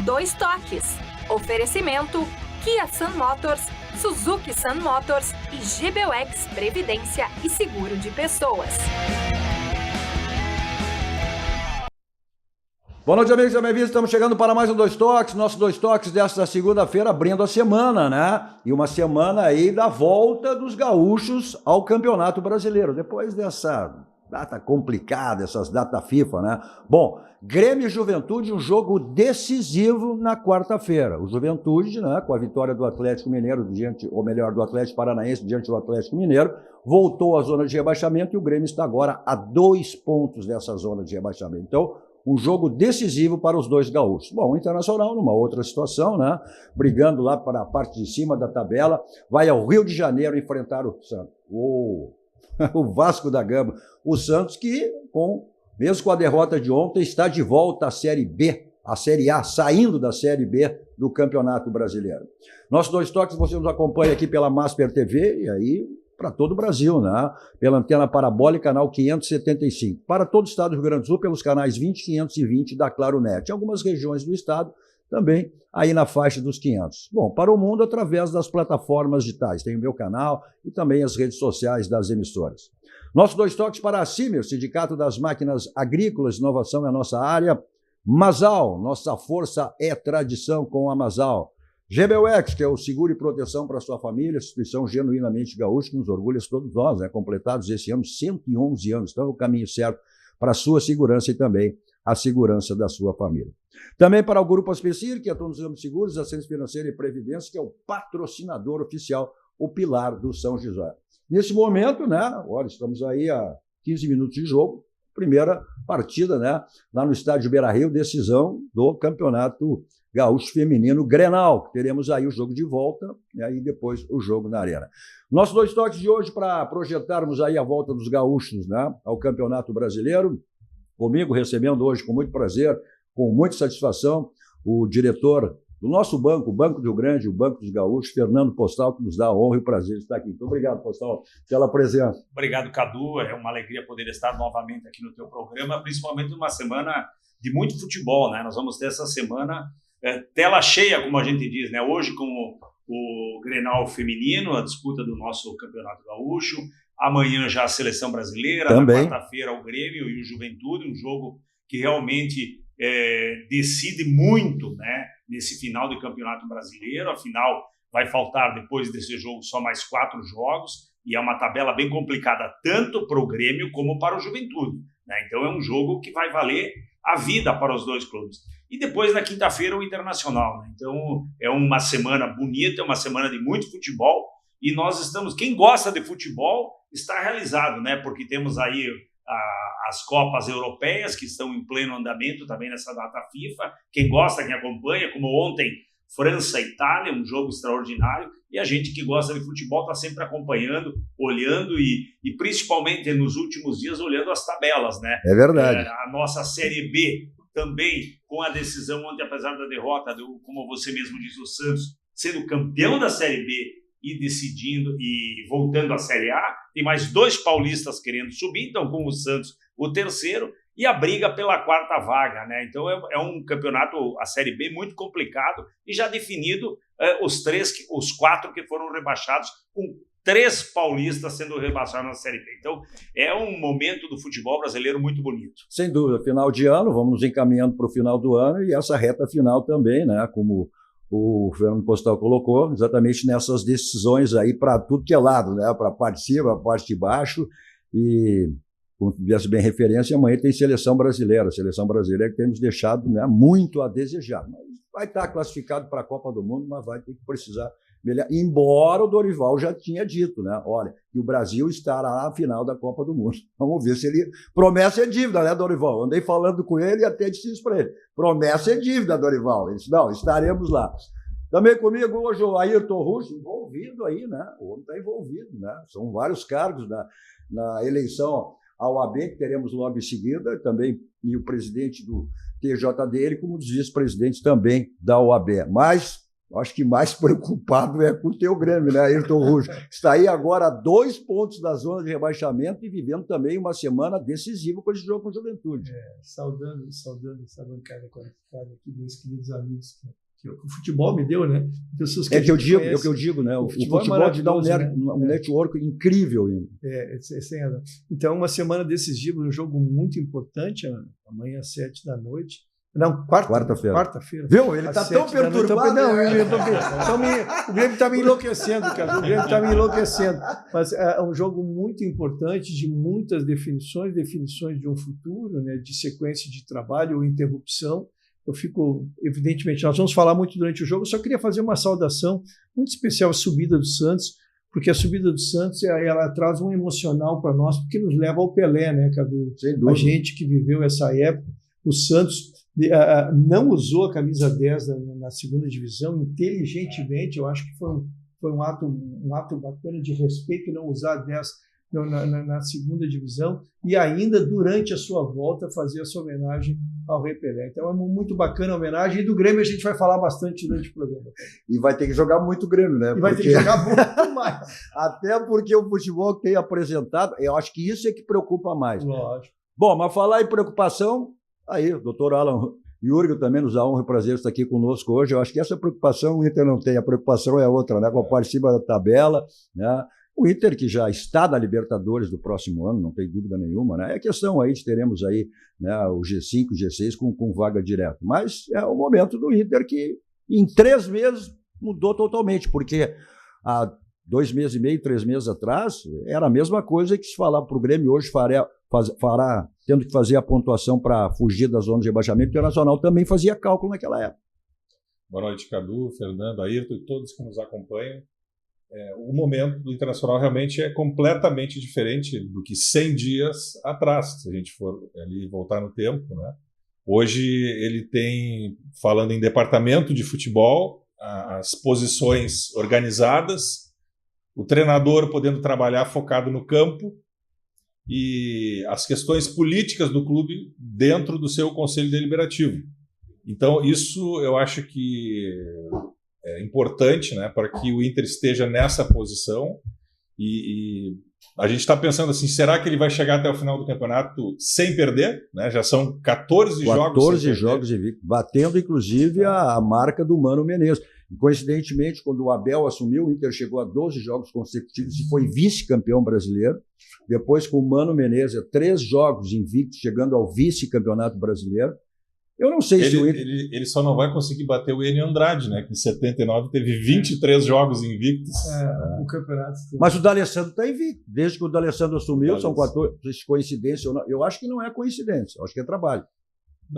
Dois Toques. Oferecimento Kia Sun Motors, Suzuki Sun Motors e GBUX Previdência e Seguro de Pessoas. Boa noite, amigos e bem-vindos. Estamos chegando para mais um Dois Toques. Nosso Dois Toques desta segunda-feira, abrindo a semana, né? E uma semana aí da volta dos gaúchos ao Campeonato Brasileiro. Depois dessa data complicada, essas datas FIFA, né? Bom, Grêmio e Juventude, um jogo decisivo na quarta-feira. O Juventude, né, com a vitória do Atlético Mineiro, ou melhor, do Atlético Paranaense diante do Atlético Mineiro, voltou à zona de rebaixamento e o Grêmio está agora a 2 pontos dessa zona de rebaixamento. Então, um jogo decisivo para os dois gaúchos. Bom, o Internacional, numa outra situação, né? Brigando lá para a parte de cima da tabela, vai ao Rio de Janeiro enfrentar o Santos. O Vasco da Gama. O Santos que, mesmo com a derrota de ontem, está de volta à Série B, à Série A, saindo da Série B do Campeonato Brasileiro. Nossos Dois Toques, você nos acompanha aqui pela Masper TV, e aí para todo o Brasil, né? Pela antena parabólica, canal 575. Para todo o estado do Rio Grande do Sul, pelos canais 20 e 520 da Claro Net. Em algumas regiões do estado, também aí na faixa dos 500. Bom, para o mundo, através das plataformas digitais. Tem o meu canal e também as redes sociais das emissoras. Nossos Dois Toques para a CIMER, Sindicato das Máquinas Agrícolas, inovação é a nossa área. Masal, nossa força é tradição com a Masal. GBUX, que é o seguro e proteção para a sua família, instituição genuinamente gaúcha, que nos orgulha todos nós, né? Completados esse ano 111 anos, então é o caminho certo para a sua segurança e também a segurança da sua família. Também para o Grupo Aspecir, que atua nos ramos de seguros, assistência financeira e previdência, que é o patrocinador oficial, o pilar do São José. Nesse momento, né? Olha, estamos aí a 15 minutos de jogo, primeira partida, né? Lá no estádio Beira-Rio, decisão do Campeonato Gaúcho Feminino Grenal. Teremos aí o jogo de volta e aí depois o jogo na arena. Nossos Dois Toques de hoje para projetarmos aí a volta dos gaúchos, né, ao Campeonato Brasileiro. Comigo recebendo hoje com muito prazer, com muita satisfação, o diretor do nosso banco, o Banco do Rio Grande, o Banco dos Gaúchos, Fernando Postal, que nos dá a honra e o prazer de estar aqui. Muito obrigado, Postal, pela presença. Obrigado, Cadu. É uma alegria poder estar novamente aqui no teu programa, principalmente numa semana de muito futebol, né? Nós vamos ter essa semana tela cheia, como a gente diz, né? Hoje com o Grenal feminino, a disputa do nosso Campeonato Gaúcho. Amanhã já a Seleção Brasileira. Também. Na quarta-feira o Grêmio e o Juventude, um jogo que realmente decide muito, né? Nesse final do Campeonato Brasileiro. Afinal, vai faltar depois desse jogo só mais 4 jogos e é uma tabela bem complicada tanto para o Grêmio como para o Juventude, né? Então é um jogo que vai valer a vida para os dois clubes. E depois, na quinta-feira, o Internacional, né? Então, é uma semana bonita, é uma semana de muito futebol. E nós estamos... Quem gosta de futebol está realizado, né? Porque temos aí as Copas Europeias, que estão em pleno andamento também nessa data FIFA. Quem gosta, quem acompanha, como ontem, França e Itália, um jogo extraordinário. E a gente que gosta de futebol está sempre acompanhando, olhando e principalmente nos últimos dias, olhando as tabelas, né? É verdade. A nossa Série B também com a decisão ontem, apesar da derrota, como você mesmo disse, o Santos sendo campeão da Série B e decidindo e voltando à Série A, tem mais 2 paulistas querendo subir, então com o Santos o terceiro, e a briga pela 4ª vaga, né? Então é um campeonato, a Série B, muito complicado e já definido os 4 que foram rebaixados, com 3 paulistas sendo rebaixados na Série B. Então, é um momento do futebol brasileiro muito bonito. Sem dúvida, final de ano, vamos nos encaminhando para o final do ano e essa reta final também, né? Como o Fernando Postal colocou, exatamente nessas decisões aí para tudo que é lado, né? Para a parte de cima, para a parte de baixo e, como tivesse bem referência, amanhã tem seleção brasileira que temos deixado, né, muito a desejar. Mas vai estar classificado para a Copa do Mundo, mas vai ter que precisar melhorar. Embora o Dorival já tinha dito, né? Olha, que o Brasil estará na final da Copa do Mundo. Vamos ver se ele... Promessa é dívida, né, Dorival? Andei falando com ele e até disse isso para ele. Promessa é dívida, Dorival. Ele disse, não, estaremos lá. Também comigo hoje o Ayrton Russo, envolvido aí, né? O homem está envolvido, né? São vários cargos na eleição ao OAB, que teremos logo em seguida, também, e o presidente do TJD, como dos vice-presidentes também da OAB. Mas acho que mais preocupado é com o teu Grêmio, né, Ayrton Russo? Está aí agora a 2 pontos da zona de rebaixamento e vivendo também uma semana decisiva com esse jogo com a Juventude. Saudando essa bancada qualificada aqui, meus queridos amigos, que o futebol me deu, né? Pessoas que é o que eu digo, né? O futebol te dá um network incrível ainda. Sem razão. Então, uma semana decisiva, um jogo muito importante, amanhã às 7 da noite. Não, quarta-feira. Viu? Ele está tão perturbado. O Grêmio está me enlouquecendo, cara. O Grêmio está me enlouquecendo. Mas é um jogo muito importante, de muitas definições de um futuro, né, de sequência de trabalho ou interrupção. Eu fico, evidentemente, nós vamos falar muito durante o jogo, eu só queria fazer uma saudação muito especial à subida do Santos, porque a subida do Santos ela traz um emocional para nós, porque nos leva ao Pelé, né, Cadu? A gente que viveu essa época, o Santos não usou a camisa 10 na segunda divisão inteligentemente. Eu acho que foi um ato bacana de respeito não usar a 10 na segunda divisão e ainda durante a sua volta fazer essa homenagem ao Rei Pelé. Então é muito bacana a homenagem, e do Grêmio a gente vai falar bastante durante o programa. E vai ter que jogar muito Grêmio, né? E vai ter que jogar muito mais. Até porque o futebol que tem apresentado, eu acho que isso é que preocupa mais. Lógico. Bom, mas falar em preocupação, aí o doutor Alan Jürgen também nos dá honra e prazer estar aqui conosco hoje. Eu acho que essa preocupação o Inter não tem, a preocupação é outra, né? Com a parte de cima da tabela, né? O Inter, que já está na Libertadores do próximo ano, não tem dúvida nenhuma, né? É questão aí de teremos aí, né, o G5, o G6 com vaga direta. Mas é o momento do Inter que em 3 meses mudou totalmente, porque há 2 meses e meio, 3 meses atrás, era a mesma coisa que se falar para o Grêmio hoje fará tendo que fazer a pontuação para fugir da zona de rebaixamento. O Internacional também fazia cálculo naquela época. Boa noite, Cadu, Fernando, Ayrton e todos que nos acompanham. O momento do Internacional realmente é completamente diferente do que 100 dias atrás, se a gente for ali voltar no tempo, né? Hoje ele tem, falando em departamento de futebol, as posições organizadas, o treinador podendo trabalhar focado no campo e as questões políticas do clube dentro do seu conselho deliberativo. Então isso eu acho que é importante, né, para que o Inter esteja nessa posição e a gente está pensando assim, será que ele vai chegar até o final do campeonato sem perder? Né? Já são 14 jogos invictos, batendo inclusive a marca do Mano Menezes. Coincidentemente, quando o Abel assumiu, o Inter chegou a 12 jogos consecutivos e foi vice-campeão brasileiro. Depois, com o Mano Menezes, 3 jogos invictos, chegando ao vice-campeonato brasileiro. Eu não sei se o Inter... Ele só não vai conseguir bater o Enio Andrade, né? Que em 79 teve 23 jogos invictos. O campeonato. Mas o D'Alessandro está invicto. Desde que o D'Alessandro assumiu, são 14. Coincidência ou não? Eu acho que não é coincidência, eu acho que é trabalho.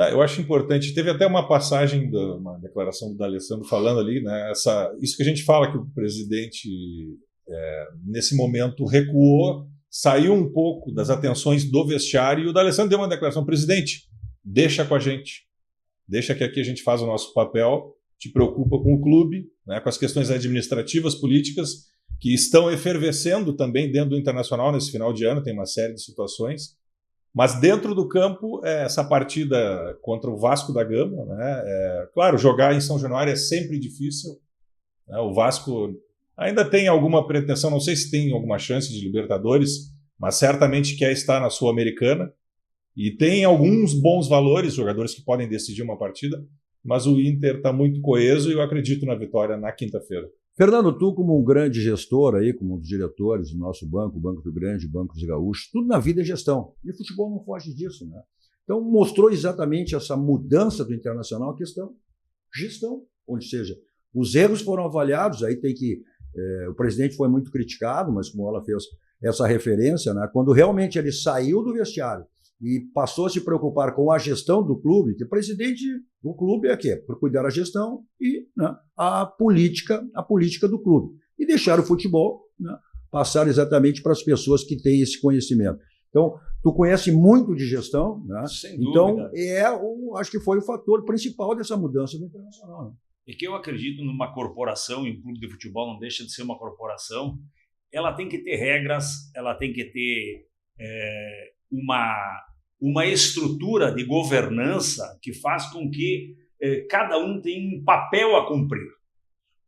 Eu acho importante. Teve até uma passagem, uma declaração do D'Alessandro falando ali, né? Isso que a gente fala que o presidente, nesse momento, recuou, saiu um pouco das atenções do vestiário e o D'Alessandro deu uma declaração: presidente, deixa com a gente. Deixa que aqui a gente faz o nosso papel, te preocupa com o clube, né, com as questões administrativas, políticas, que estão efervescendo também dentro do Internacional nesse final de ano, tem uma série de situações. Mas dentro do campo, essa partida contra o Vasco da Gama, né, claro, jogar em São Januário é sempre difícil. Né, o Vasco ainda tem alguma pretensão, não sei se tem alguma chance de Libertadores, mas certamente quer estar na Sul-Americana. E tem alguns bons valores, jogadores que podem decidir uma partida, mas o Inter está muito coeso e eu acredito na vitória na quinta-feira. Fernando, tu como um grande gestor aí, como um dos diretores do nosso banco, o Banco do Grande, o Banco dos Gaúchos, tudo na vida é gestão. E o futebol não foge disso, né? Então mostrou exatamente essa mudança do Internacional, a questão gestão. Ou seja, os erros foram avaliados, aí tem que... o presidente foi muito criticado, mas como ela fez essa referência, né? Quando realmente ele saiu do vestiário e passou a se preocupar com a gestão do clube, que o presidente do clube é quê? Por cuidar da gestão e, né, a política do clube. E deixar o futebol, né, passar exatamente para as pessoas que têm esse conhecimento. Então, tu conhece muito de gestão, né? Sem então dúvida. Acho que foi o fator principal dessa mudança do Internacional. Né? E que eu acredito numa corporação, e um clube de futebol não deixa de ser uma corporação, ela tem que ter regras, ela tem que ter uma estrutura de governança que faz com que cada um tenha um papel a cumprir.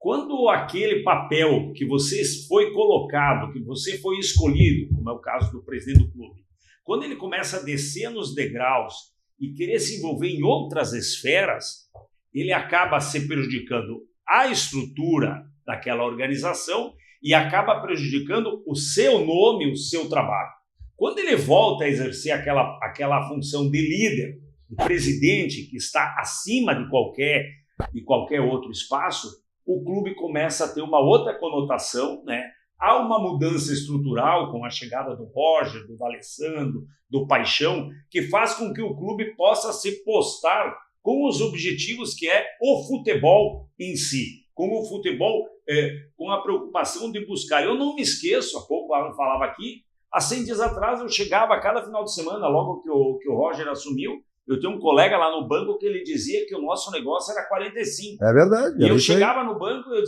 Quando aquele papel que você foi colocado, que você foi escolhido, como é o caso do presidente do clube, quando ele começa a descer nos degraus e querer se envolver em outras esferas, ele acaba se prejudicando a estrutura daquela organização e acaba prejudicando o seu nome, o seu trabalho. Quando ele volta a exercer aquela função de líder, de presidente, que está acima de qualquer outro espaço, o clube começa a ter uma outra conotação, né? Há uma mudança estrutural com a chegada do Roger, do D'Alessandro, do Paixão, que faz com que o clube possa se postar com os objetivos que é o futebol em si, com o futebol, com a preocupação de buscar. Eu não me esqueço, há pouco o Alan falava aqui, há 100 dias atrás eu chegava a cada final de semana, logo que o Roger assumiu, eu tenho um colega lá no banco que ele dizia que o nosso negócio era 45. É verdade. E eu chegava no banco e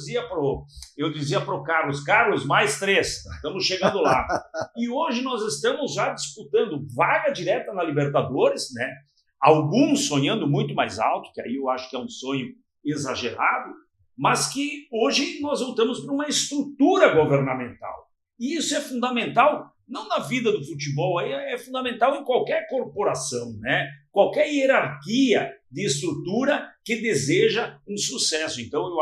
eu dizia pro Carlos, mais 3, estamos chegando lá. E hoje nós estamos já disputando vaga direta na Libertadores, né? Alguns sonhando muito mais alto, que aí eu acho que é um sonho exagerado, mas que hoje nós voltamos para uma estrutura governamental. E isso é fundamental, não na vida do futebol, é fundamental em qualquer corporação, né? Qualquer hierarquia de estrutura que deseja um sucesso. Então, eu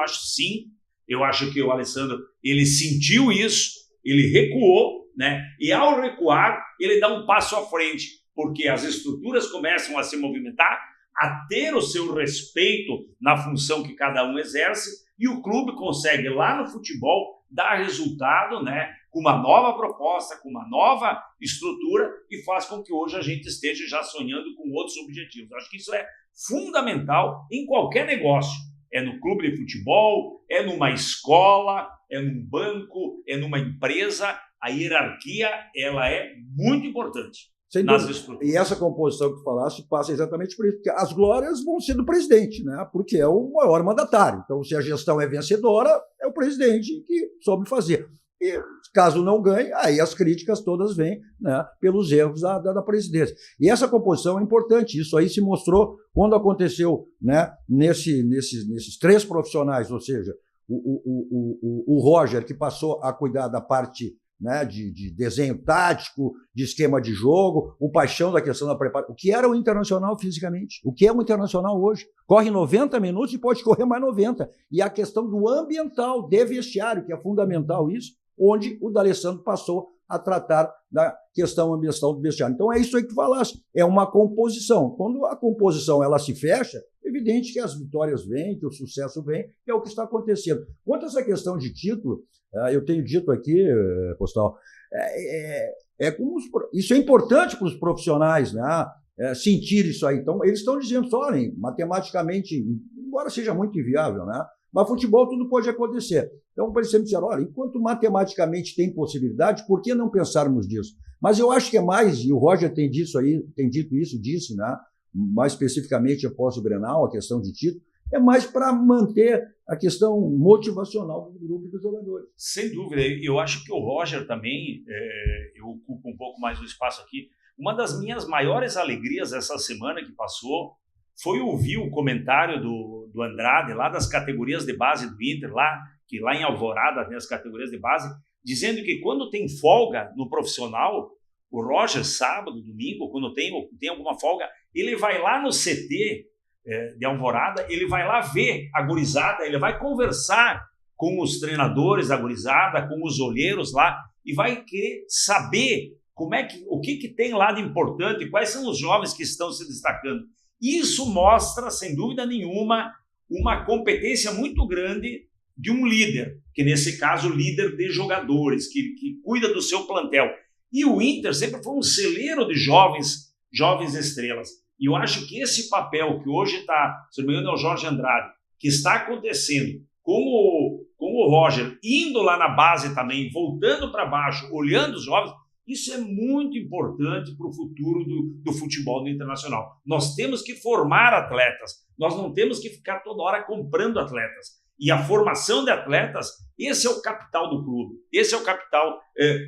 acho que o Alessandro, ele sentiu isso, ele recuou, né? E ao recuar, ele dá um passo à frente, porque as estruturas começam a se movimentar, a ter o seu respeito na função que cada um exerce, e o clube consegue, lá no futebol, dar resultado, né? Com uma nova proposta, com uma nova estrutura, e faz com que hoje a gente esteja já sonhando com outros objetivos. Acho que isso é fundamental em qualquer negócio. É no clube de futebol, é numa escola, é num banco, é numa empresa. A hierarquia, ela é muito importante. Nas estruturas. E essa composição que tu falaste passa exatamente por isso, porque as glórias vão ser do presidente, né? Porque é o maior mandatário. Então, se a gestão é vencedora, é o presidente que soube fazer. E caso não ganhe, aí as críticas todas vêm, né, pelos erros da presidência. E essa composição é importante. Isso aí se mostrou quando aconteceu, né, nesses 3 profissionais, ou seja, o Roger, que passou a cuidar da parte, né, de desenho tático, de esquema de jogo, o Paixão da questão da preparação. O que era o Internacional fisicamente? O que é o Internacional hoje? Corre 90 minutos e pode correr mais 90. E a questão do ambiental, de vestiário, que é fundamental isso, onde o D'Alessandro passou a tratar da questão ambiental do vestiário. Então é isso aí que tu falaste, é uma composição. Quando a composição ela se fecha, é evidente que as vitórias vêm, que o sucesso vem, que é o que está acontecendo. Quanto a essa questão de título, eu tenho dito aqui, Postal, isso é importante para os profissionais, né? Sentir isso aí. Então, eles estão dizendo só, olhem, matematicamente, embora seja muito inviável, né? Mas futebol tudo pode acontecer. Então, para eles sempre disseram, olha, enquanto matematicamente tem possibilidade, por que não pensarmos nisso? Mas eu acho que é mais, e o Roger tem dito isso, disse, né? Mais especificamente após o Grenal, a questão de título, é mais para manter a questão motivacional do grupo dos jogadores. Sem dúvida. Eu acho que o Roger também, eu ocupo um pouco mais o espaço aqui, uma das minhas maiores alegrias essa semana que passou foi ouvir o comentário do Andrade, lá das categorias de base do Inter, que lá em Alvorada tem as categorias de base, dizendo que quando tem folga no profissional, o Roger, sábado, domingo, quando tem alguma folga, ele vai lá no CT de Alvorada, ele vai lá ver a gurizada, ele vai conversar com os treinadores da gurizada, com os olheiros lá, e vai querer saber o que tem lá de importante, quais são os jovens que estão se destacando. Isso mostra, sem dúvida nenhuma, uma competência muito grande de um líder, que nesse caso o líder de jogadores, que cuida do seu plantel. E o Inter sempre foi um celeiro de jovens estrelas. E eu acho que esse papel que hoje está, se não me engano é o Jorge Andrade, que está acontecendo com o Roger, indo lá na base também, voltando para baixo, olhando os jovens, isso é muito importante para o futuro do futebol do Internacional. Nós temos que formar atletas, nós não temos que ficar toda hora comprando atletas. E a formação de atletas, esse é o capital do clube, esse é o capital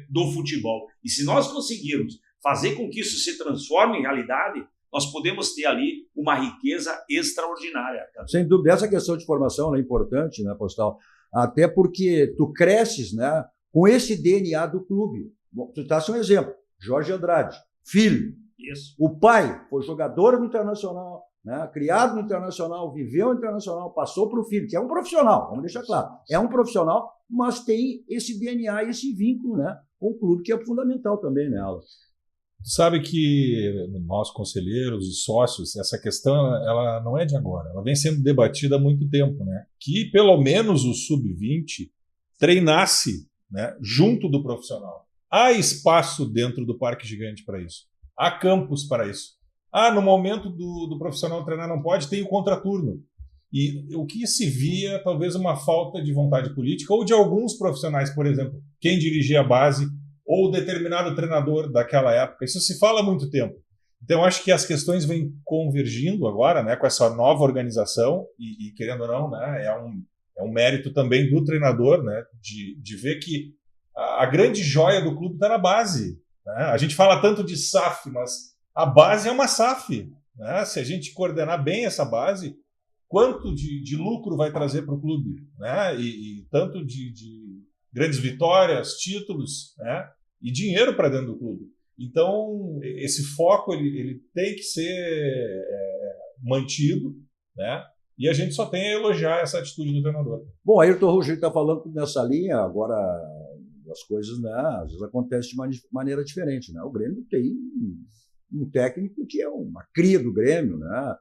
do futebol. E se nós conseguirmos fazer com que isso se transforme em realidade, nós podemos ter ali uma riqueza extraordinária. Sem dúvida, essa questão de formação é importante, né, Postal? Até porque tu cresces, né, com esse DNA do clube. Bom, tu tá um exemplo, Jorge Andrade, filho. Isso. O pai foi jogador no Internacional, né, criado no Internacional, viveu no Internacional, passou para o filho, que é um profissional, vamos deixar claro, é um profissional, mas tem esse DNA e esse vínculo, né, com o clube, que é fundamental também nela. Sabe que nós, conselheiros e sócios, essa questão ela não é de agora, ela vem sendo debatida há muito tempo, né? Que pelo menos o sub-20 treinasse, né, junto do profissional. Há espaço dentro do Parque Gigante para isso, há campos para isso. No momento do profissional treinar não pode, tem o contraturno. E o que se via, talvez uma falta de vontade política, ou de alguns profissionais, por exemplo, quem dirigia a base, ou determinado treinador daquela época. Isso se fala há muito tempo. Então, acho que as questões vêm convergindo agora, né, com essa nova organização, e querendo ou não, né, é um mérito também do treinador, né, de ver que a grande joia do clube está na base. Né? A gente fala tanto de SAF, mas a base é uma SAF. Né? Se a gente coordenar bem essa base, quanto de lucro vai trazer para o clube? Né? E tanto de grandes vitórias, títulos, né? E dinheiro para dentro do clube. Então, esse foco ele tem que ser mantido, né? E a gente só tem a elogiar essa atitude do treinador. Bom, Ayrton Rogério está falando nessa linha, agora as coisas, né, às vezes acontecem de maneira diferente. Né? O Grêmio tem um técnico que é uma cria do Grêmio, né?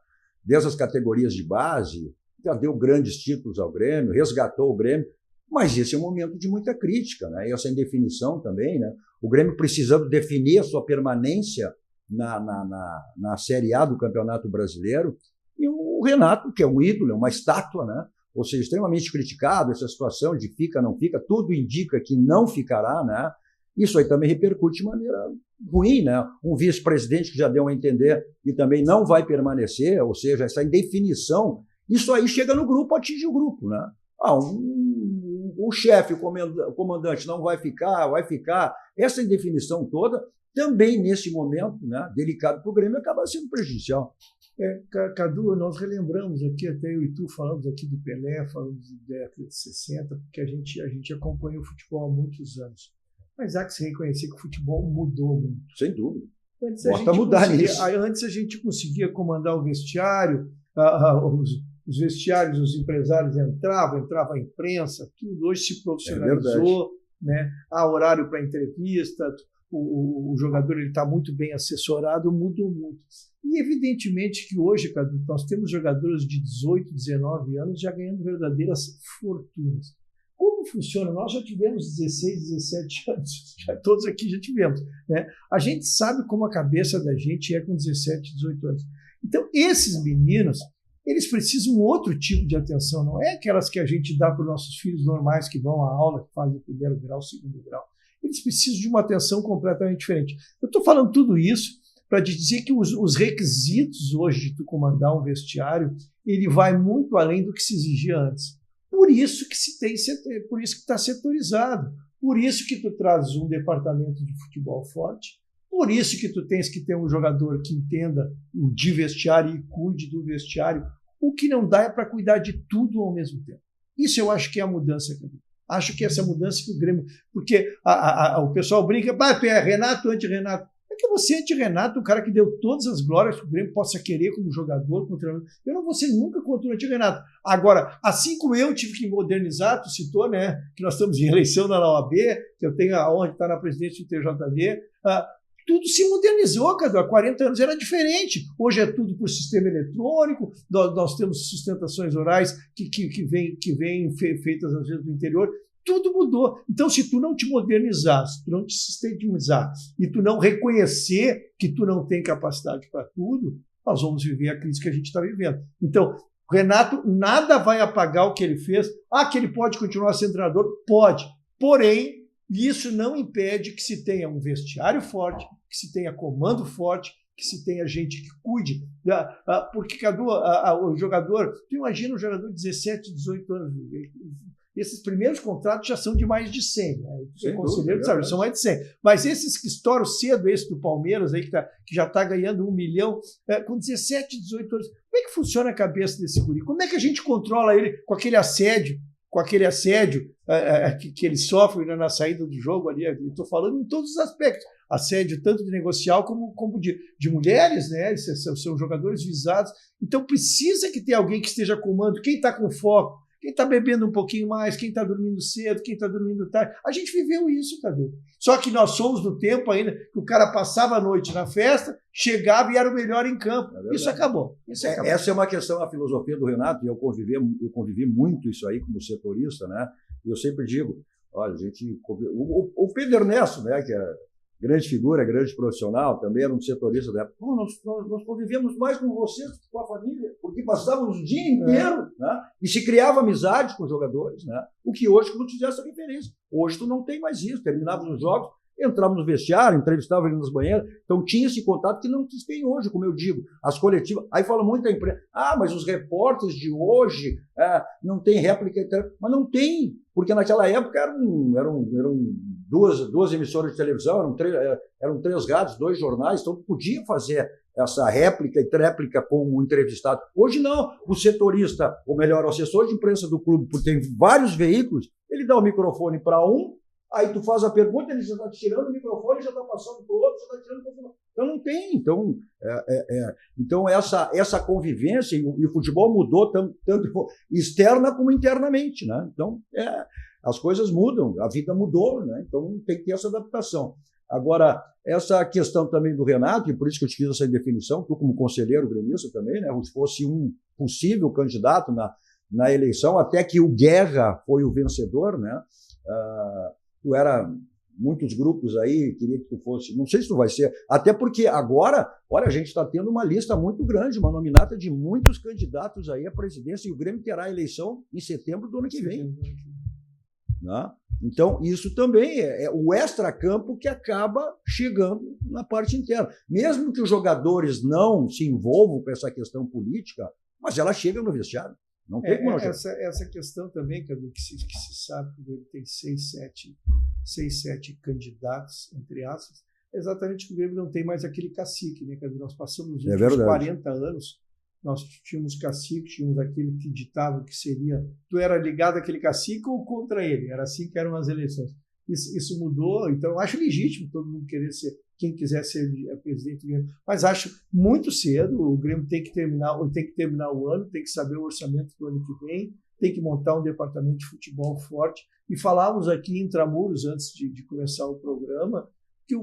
Desde as categorias de base, já deu grandes títulos ao Grêmio, resgatou o Grêmio. Mas esse é um momento de muita crítica, né? E essa indefinição também, né? O Grêmio precisando definir a sua permanência na Série A do Campeonato Brasileiro, e o Renato, que é um ídolo, é uma estátua, né? Ou seja, extremamente criticado, essa situação de fica, não fica, tudo indica que não ficará, né? Isso aí também repercute de maneira ruim, né? Um vice-presidente que já deu a entender que também não vai permanecer, ou seja, essa indefinição, isso aí chega no grupo, atinge o grupo, né? O chefe, o comandante não vai ficar. Essa indefinição toda, também nesse momento, né, delicado para o Grêmio, acaba sendo prejudicial. Cadu, nós relembramos aqui, até eu e tu falamos aqui do Pelé, falamos da década de 60, porque a gente acompanha o futebol há muitos anos. Mas há que se reconhecer que o futebol mudou muito. Sem dúvida. Antes a gente conseguia comandar o vestiário, os vestiários, os empresários entrava a imprensa, tudo. Hoje se profissionalizou, né? Há horário para entrevista, o jogador está muito bem assessorado, mudou muito. E evidentemente que hoje, Cadu, nós temos jogadores de 18, 19 anos já ganhando verdadeiras fortunas. Como funciona? Nós já tivemos 16, 17 anos, todos aqui já tivemos. Né? A gente sabe como a cabeça da gente é com 17, 18 anos. Então, esses meninos, eles precisam de um outro tipo de atenção, não é aquelas que a gente dá para os nossos filhos normais que vão à aula, que fazem o primeiro grau, o segundo grau. Eles precisam de uma atenção completamente diferente. Eu estou falando tudo isso para te dizer que os requisitos hoje de tu comandar um vestiário, ele vai muito além do que se exigia antes. Por isso que está setorizado, por isso que tu trazes um departamento de futebol forte, por isso que tu tens que ter um jogador que entenda o de vestiário e cuide do vestiário. O que não dá é para cuidar de tudo ao mesmo tempo. Isso eu acho que é a mudança, Cadu. Acho que essa mudança que o Grêmio... Porque o pessoal brinca, tu é Renato, anti-Renato. É que você é anti-Renato, o cara que deu todas as glórias que o Grêmio possa querer como jogador, como treinador. Eu não vou ser nunca contra o anti-Renato. Agora, assim como eu tive que modernizar, tu citou, né, que nós estamos em eleição na OAB, que eu tenho a honra de estar na presidência do TJD, tudo se modernizou, Cadu. Há 40 anos era diferente. Hoje é tudo por sistema eletrônico, nós temos sustentações orais que vêm feitas às vezes do interior. Tudo mudou. Então, se tu não te modernizar, se tu não te sistemizar e tu não reconhecer que tu não tem capacidade para tudo, nós vamos viver a crise que a gente está vivendo. Então, Renato, nada vai apagar o que ele fez. Que ele pode continuar sendo treinador? Pode. Porém, isso não impede que se tenha um vestiário forte, que se tenha comando forte, que se tenha gente que cuide. Porque, Cadu, o jogador... Tu imagina um jogador de 17, 18 anos... Esses primeiros contratos já são de mais de 100. Né? Você conselheiro sabe, são mais de 100. Mas esses que estouram cedo, esse do Palmeiras, aí, que já está ganhando 1 milhão, com 17, 18 anos, como é que funciona a cabeça desse guri? Como é que a gente controla ele com aquele assédio? com aquele assédio que eles sofrem, né, na saída do jogo ali. Estou falando em todos os aspectos. Assédio tanto de negocial como de mulheres, né? São jogadores visados. Então precisa que tenha alguém que esteja comando. Quem está com foco, quem está bebendo um pouquinho mais, quem está dormindo cedo, quem está dormindo tarde. A gente viveu isso, Cadu. Só que nós somos do tempo ainda que o cara passava a noite na festa, chegava e era o melhor em campo. Isso acabou. Essa é uma questão, a filosofia do Renato, e eu convivi muito isso aí como setorista, né? E eu sempre digo, olha, gente, o Pedro Ernesto, né, que é grande figura, grande profissional, também era um setorista da época. Nós convivemos mais com vocês que com a família, porque passávamos o dia inteiro, né? E se criava amizade com os jogadores, né? O que hoje, como tu fizesse a referência, hoje tu não tem mais isso. Terminávamos os jogos, entrávamos no vestiário, entrevistávamos ele nas banheiras, então tinha esse contato que não se tem hoje, como eu digo, as coletivas. Aí fala muito a imprensa, mas os repórteres de hoje não tem réplica, mas não tem, porque naquela época eram duas emissoras de televisão, eram 3 rádios, 2 jornais, então podia fazer essa réplica e tréplica com o entrevistado. Hoje não, o setorista, ou melhor, o assessor de imprensa do clube, porque tem vários veículos, ele dá o microfone para um, aí tu faz a pergunta, ele já está tirando o microfone, já está passando para o outro, já está tirando o microfone. Então não tem. Então essa convivência, e o futebol mudou tanto externa como internamente, né? Então as coisas mudam, a vida mudou, né? Então tem que ter essa adaptação. Agora, essa questão também do Renato, e por isso que eu te fiz essa definição, tu como conselheiro gremista também, né? Se fosse um possível candidato na eleição, até que o Guerra foi o vencedor, né? Tu era muitos grupos aí, queria que tu fosse, não sei se tu vai ser, até porque agora, olha, a gente está tendo uma lista muito grande, uma nominata de muitos candidatos aí à presidência, e o Grêmio terá a eleição em setembro do ano que vem. Né? Então, isso também é o extracampo que acaba chegando na parte interna. Mesmo que os jogadores não se envolvam com essa questão política, mas ela chega no vestiário. Não tem como essa questão também, Cadu, que se sabe que ele tem 6, 7 candidatos, entre aspas, exatamente que o Grêmio não tem mais aquele cacique, né, Cadu? Nós passamos os últimos 40 anos, nós tínhamos cacique, tínhamos aquele que ditava que seria, tu era ligado àquele cacique ou contra ele, era assim que eram as eleições. Isso mudou, então eu acho legítimo todo mundo querer ser, quem quiser ser presidente do Grêmio, mas acho muito cedo, o Grêmio tem que terminar o ano, tem que saber o orçamento do ano que vem, tem que montar um departamento de futebol forte, e falávamos aqui intramuros, antes de começar o programa,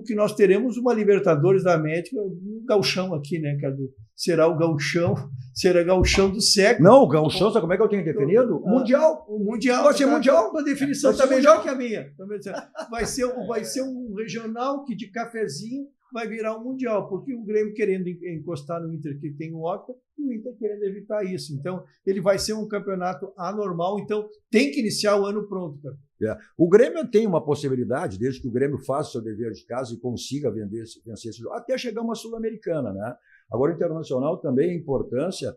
que nós teremos uma Libertadores da América, um gauchão aqui, né, Cadu? Será gauchão do século. Não, o gauchão, sabe como é que eu tenho definido? Mundial. O Mundial. Vai ser mundial. Uma definição está melhor que a minha. Vai ser um regional que de cafezinho vai virar um mundial, porque o Grêmio querendo encostar no Inter, que tem o Octa, e o Inter querendo evitar isso. Então, ele vai ser um campeonato anormal, então tem que iniciar o ano pronto, cara. O Grêmio tem uma possibilidade, desde que o Grêmio faça o seu dever de casa e consiga vencer esse jogo, até chegar uma Sul-Americana, né? Agora, o Internacional também a importância,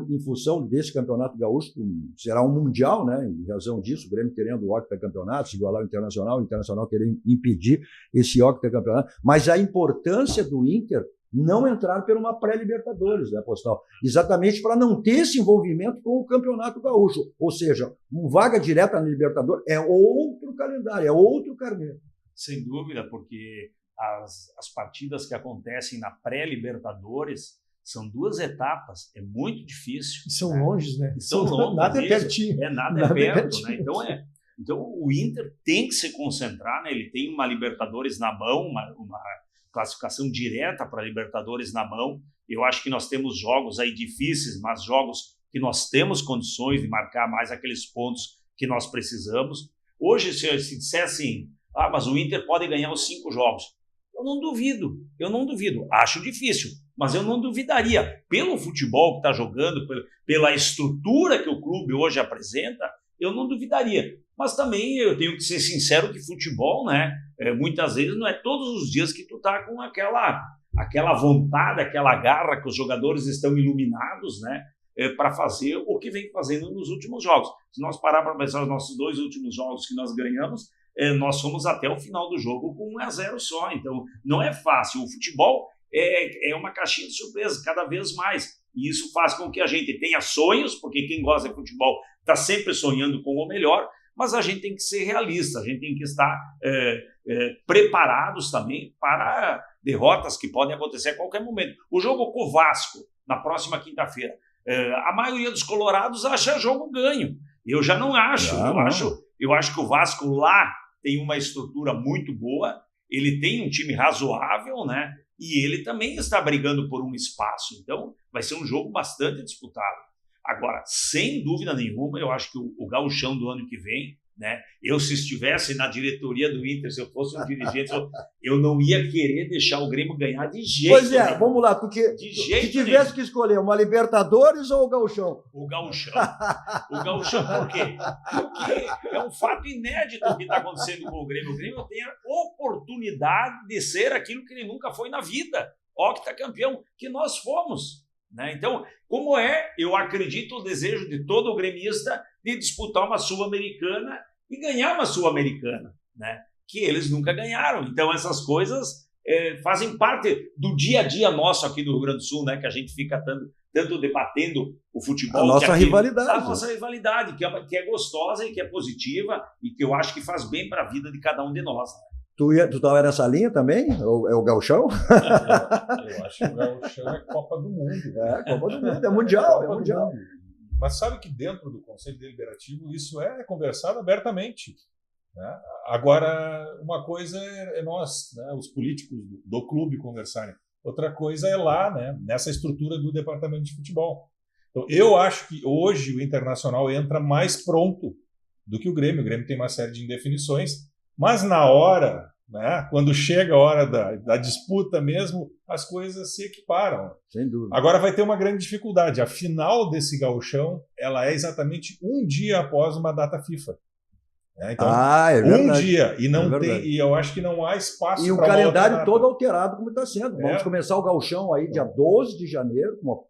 em função desse campeonato gaúcho, será um mundial, né? Em razão disso, o Grêmio querendo o octacampeonato, se igualar ao Internacional querendo impedir esse octacampeonato, mas a importância do Inter não entrar por uma pré-Libertadores, né, Postal? Exatamente para não ter esse envolvimento com o Campeonato Gaúcho. Ou seja, uma vaga direta na Libertadores é outro calendário, é outro carneiro. Sem dúvida, porque as partidas que acontecem na pré-Libertadores são 2 etapas, é muito difícil. São longes, né? São longes. Nada é pertinho. Nada é perto, né? Então o Inter tem que se concentrar, né? Ele tem uma Libertadores na mão, uma classificação direta para a Libertadores na mão. Eu acho que nós temos jogos aí difíceis, mas jogos que nós temos condições de marcar mais aqueles pontos que nós precisamos. Hoje, se dissessem, mas o Inter pode ganhar os 5 jogos. Eu não duvido. Acho difícil, mas eu não duvidaria. Pelo futebol que está jogando, pela estrutura que o clube hoje apresenta, eu não duvidaria. Mas também eu tenho que ser sincero que futebol, né? Muitas vezes não é todos os dias que tu tá com aquela vontade, aquela garra que os jogadores estão iluminados, né? Para fazer o que vem fazendo nos últimos jogos. Se nós parar para pensar os nossos 2 últimos jogos que nós ganhamos, nós fomos até o final do jogo com 1-0 só. Então, não é fácil. O futebol é uma caixinha de surpresa, cada vez mais. E isso faz com que a gente tenha sonhos, porque quem gosta de futebol está sempre sonhando com o melhor, mas a gente tem que ser realista, a gente tem que estar preparados também para derrotas que podem acontecer a qualquer momento. O jogo com o Vasco, na próxima quinta-feira, a maioria dos colorados acha jogo ganho. Eu já não acho. Eu acho que o Vasco lá tem uma estrutura muito boa, ele tem um time razoável, né? E ele também está brigando por um espaço. Então, vai ser um jogo bastante disputado. Agora, sem dúvida nenhuma, eu acho que o gauchão do ano que vem, né? Eu, se estivesse na diretoria do Inter, se eu fosse um dirigente, eu não ia querer deixar o Grêmio ganhar de jeito nenhum. Pois é, vamos lá, porque se tivesse que escolher uma Libertadores ou o gauchão? O gauchão. O gauchão por quê? Porque é um fato inédito o que está acontecendo com o Grêmio. O Grêmio tem a oportunidade de ser aquilo que ele nunca foi na vida. Octacampeão, que nós fomos. Né? Então, como eu acredito, o desejo de todo o gremista de disputar uma Sul-Americana e ganhar uma Sul-Americana, né? Que eles nunca ganharam. Então, essas coisas fazem parte do dia a dia nosso aqui do Rio Grande do Sul, né? Que a gente fica tanto debatendo o futebol. A nossa rivalidade. A nossa rivalidade, que é gostosa e que é positiva e que eu acho que faz bem para a vida de cada um de nós. Né? Tu estava nessa linha também? É o gauchão? Eu acho que o gauchão é Copa do Mundo. É, Copa do Mundo, é mundial. É mundial. Mas sabe que dentro do Conselho Deliberativo isso é conversado abertamente. Né? Agora, uma coisa é nós, né, os políticos do clube, conversarem. Outra coisa é lá, né, nessa estrutura do departamento de futebol. Então, eu acho que hoje o Internacional entra mais pronto do que o Grêmio. O Grêmio tem uma série de indefinições, mas na hora, né, quando chega a hora da disputa mesmo, as coisas se equiparam. Sem dúvida. Agora vai ter uma grande dificuldade. A final desse gauchão, ela é exatamente um dia após uma data FIFA. Então, é verdade. Um dia. E não tem, e eu acho que não há espaço para o calendário todo alterado, como está sendo. Vamos começar o gauchão aí dia 12 de janeiro, com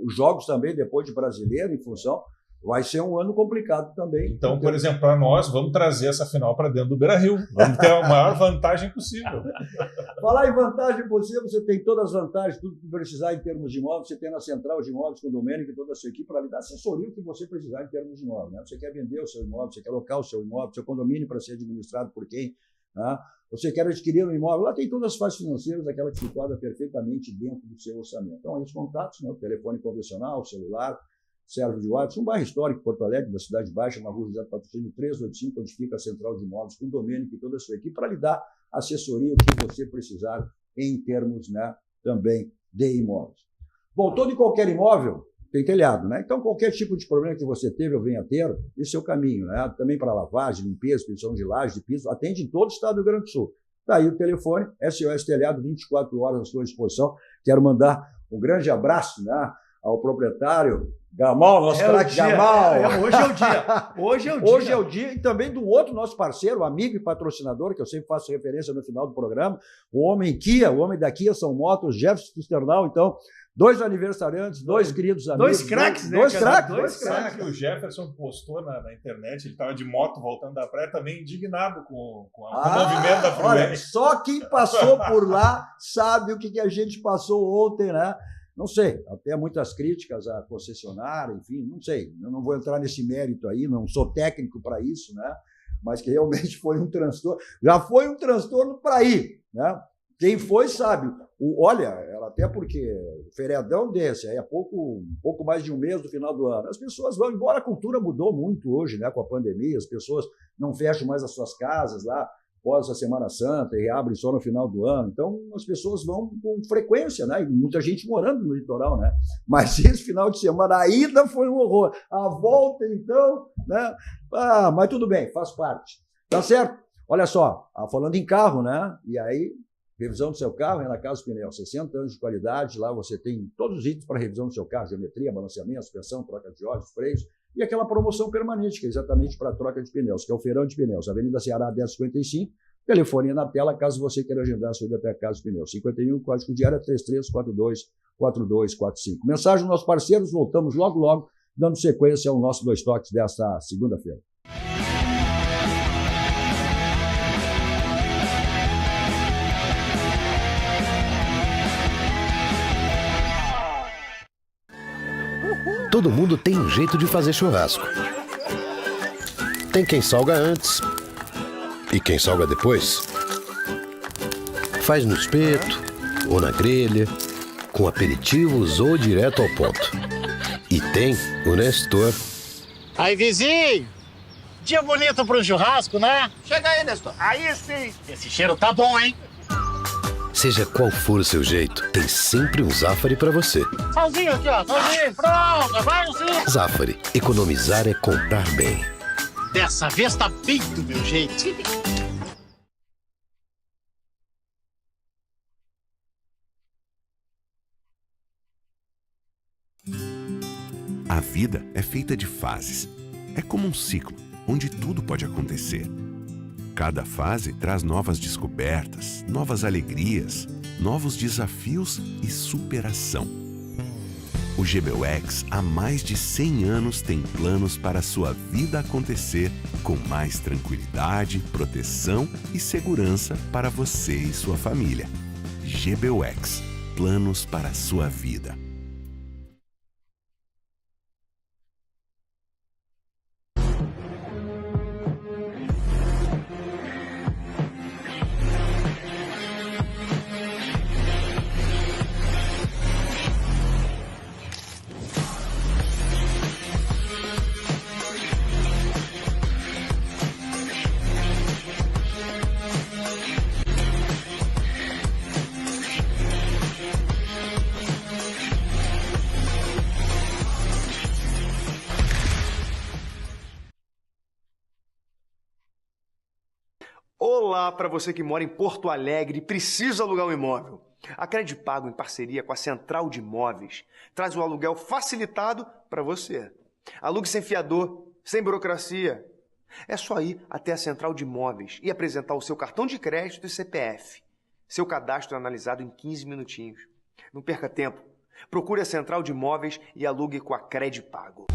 os jogos também depois de Brasileiro, em função. Vai ser um ano complicado também. Então, por exemplo, para nós, vamos trazer essa final para dentro do Beira-Rio. Vamos ter a maior vantagem possível. Falar em vantagem possível, você tem todas as vantagens, tudo que precisar em termos de imóveis. Você tem na Central de Imóveis com o Domênico e toda a sua equipe para lhe dar assessoria o que você precisar em termos de imóvel. Né? Você quer vender o seu imóvel, você quer alocar o seu imóvel, seu condomínio para ser administrado por quem? Né? Você quer adquirir um imóvel, lá tem todas as fases financeiras, aquela que se enquadra perfeitamente dentro do seu orçamento. Então, aí os contatos, né? O telefone convencional, o celular, serve de WhatsApp, um bairro histórico, Porto Alegre, da Cidade Baixa, na rua José Patrocínio 385, onde fica a Central de Imóveis, com o Domênico e toda a sua equipe, para lhe dar assessoria, o que você precisar em termos, né, também de imóveis. Bom, todo e qualquer imóvel tem telhado, né? Então, qualquer tipo de problema que você teve ou venha a ter, esse é o caminho, né? Também para lavagem, limpeza, expedição de laje, de piso, atende em todo o estado do Rio Grande do Sul. Está aí o telefone, SOS Telhado, 24 horas à sua disposição. Quero mandar um grande abraço, né, ao proprietário Gamal, nosso craque Gamal. Hoje é o dia. Hoje é o dia. E também do outro nosso parceiro, amigo e patrocinador, que eu sempre faço referência no final do programa, o homem Kia, o homem da Kia São Motos, Jefferson Sternal. Então, 2 aniversariantes, 2 queridos amigos. 2 craques, né? 2 craques. Sabe que o Jefferson postou na internet, ele estava de moto voltando da praia, também indignado com o movimento da Fluminense. Olha, só quem passou por lá sabe o que a gente passou ontem, né? Não sei, até muitas críticas à concessionária, enfim, não sei. Eu não vou entrar nesse mérito aí, não sou técnico para isso, né? Mas que realmente foi um transtorno. Já foi um transtorno para ir, né? Quem foi sabe. Olha, até porque feriadão desse, aí um pouco mais de um mês do final do ano, as pessoas vão, embora a cultura mudou muito hoje, né? Com a pandemia, as pessoas não fecham mais as suas casas lá após a Semana Santa e reabrem só no final do ano. Então, as pessoas vão com frequência, né? E muita gente morando no litoral, né? Mas esse final de semana, a ida foi um horror. A volta, então, né? Mas tudo bem, faz parte. Tá certo? Olha só, falando em carro, né? E aí, revisão do seu carro é na Casa Pneus. 60 anos de qualidade, lá você tem todos os itens para revisão do seu carro, geometria, balanceamento, suspensão, troca de óleos, freios, e aquela promoção permanente, que é exatamente para a troca de pneus, que é o Feirão de Pneus, Avenida Ceará 1055, telefone na tela, caso você queira agendar a sua ida até a Casa Pneus. 51, código de área 3342-4245. Mensagem dos nossos parceiros, voltamos logo, dando sequência ao nosso Dois Toques desta segunda-feira. Todo mundo tem um jeito de fazer churrasco. Tem quem salga antes e quem salga depois. Faz no espeto ou na grelha, com aperitivos ou direto ao ponto. E tem o Nestor. Aí, vizinho! Dia bonito para um churrasco, né? Chega aí, Nestor. Aí sim! Esse cheiro tá bom, hein? Seja qual for o seu jeito, tem sempre um Zafari para você. Salzinho aqui, ó. Salzinho. Pronto, vai sim. Zafari. Economizar é comprar bem. Dessa vez tá bem do meu jeito. A vida é feita de fases. É como um ciclo, onde tudo pode acontecer. Cada fase traz novas descobertas, novas alegrias, novos desafios e superação. O GBUX há mais de 100 anos tem planos para a sua vida acontecer com mais tranquilidade, proteção e segurança para você e sua família. GBUX, planos para a sua vida. Olá para você que mora em Porto Alegre e precisa alugar um imóvel. A Credipago, em parceria com a Central de Imóveis, traz o aluguel facilitado para você. Alugue sem fiador, sem burocracia. É só ir até a Central de Imóveis e apresentar o seu cartão de crédito e CPF. Seu cadastro é analisado em 15 minutinhos. Não perca tempo. Procure a Central de Imóveis e alugue com a Credipago.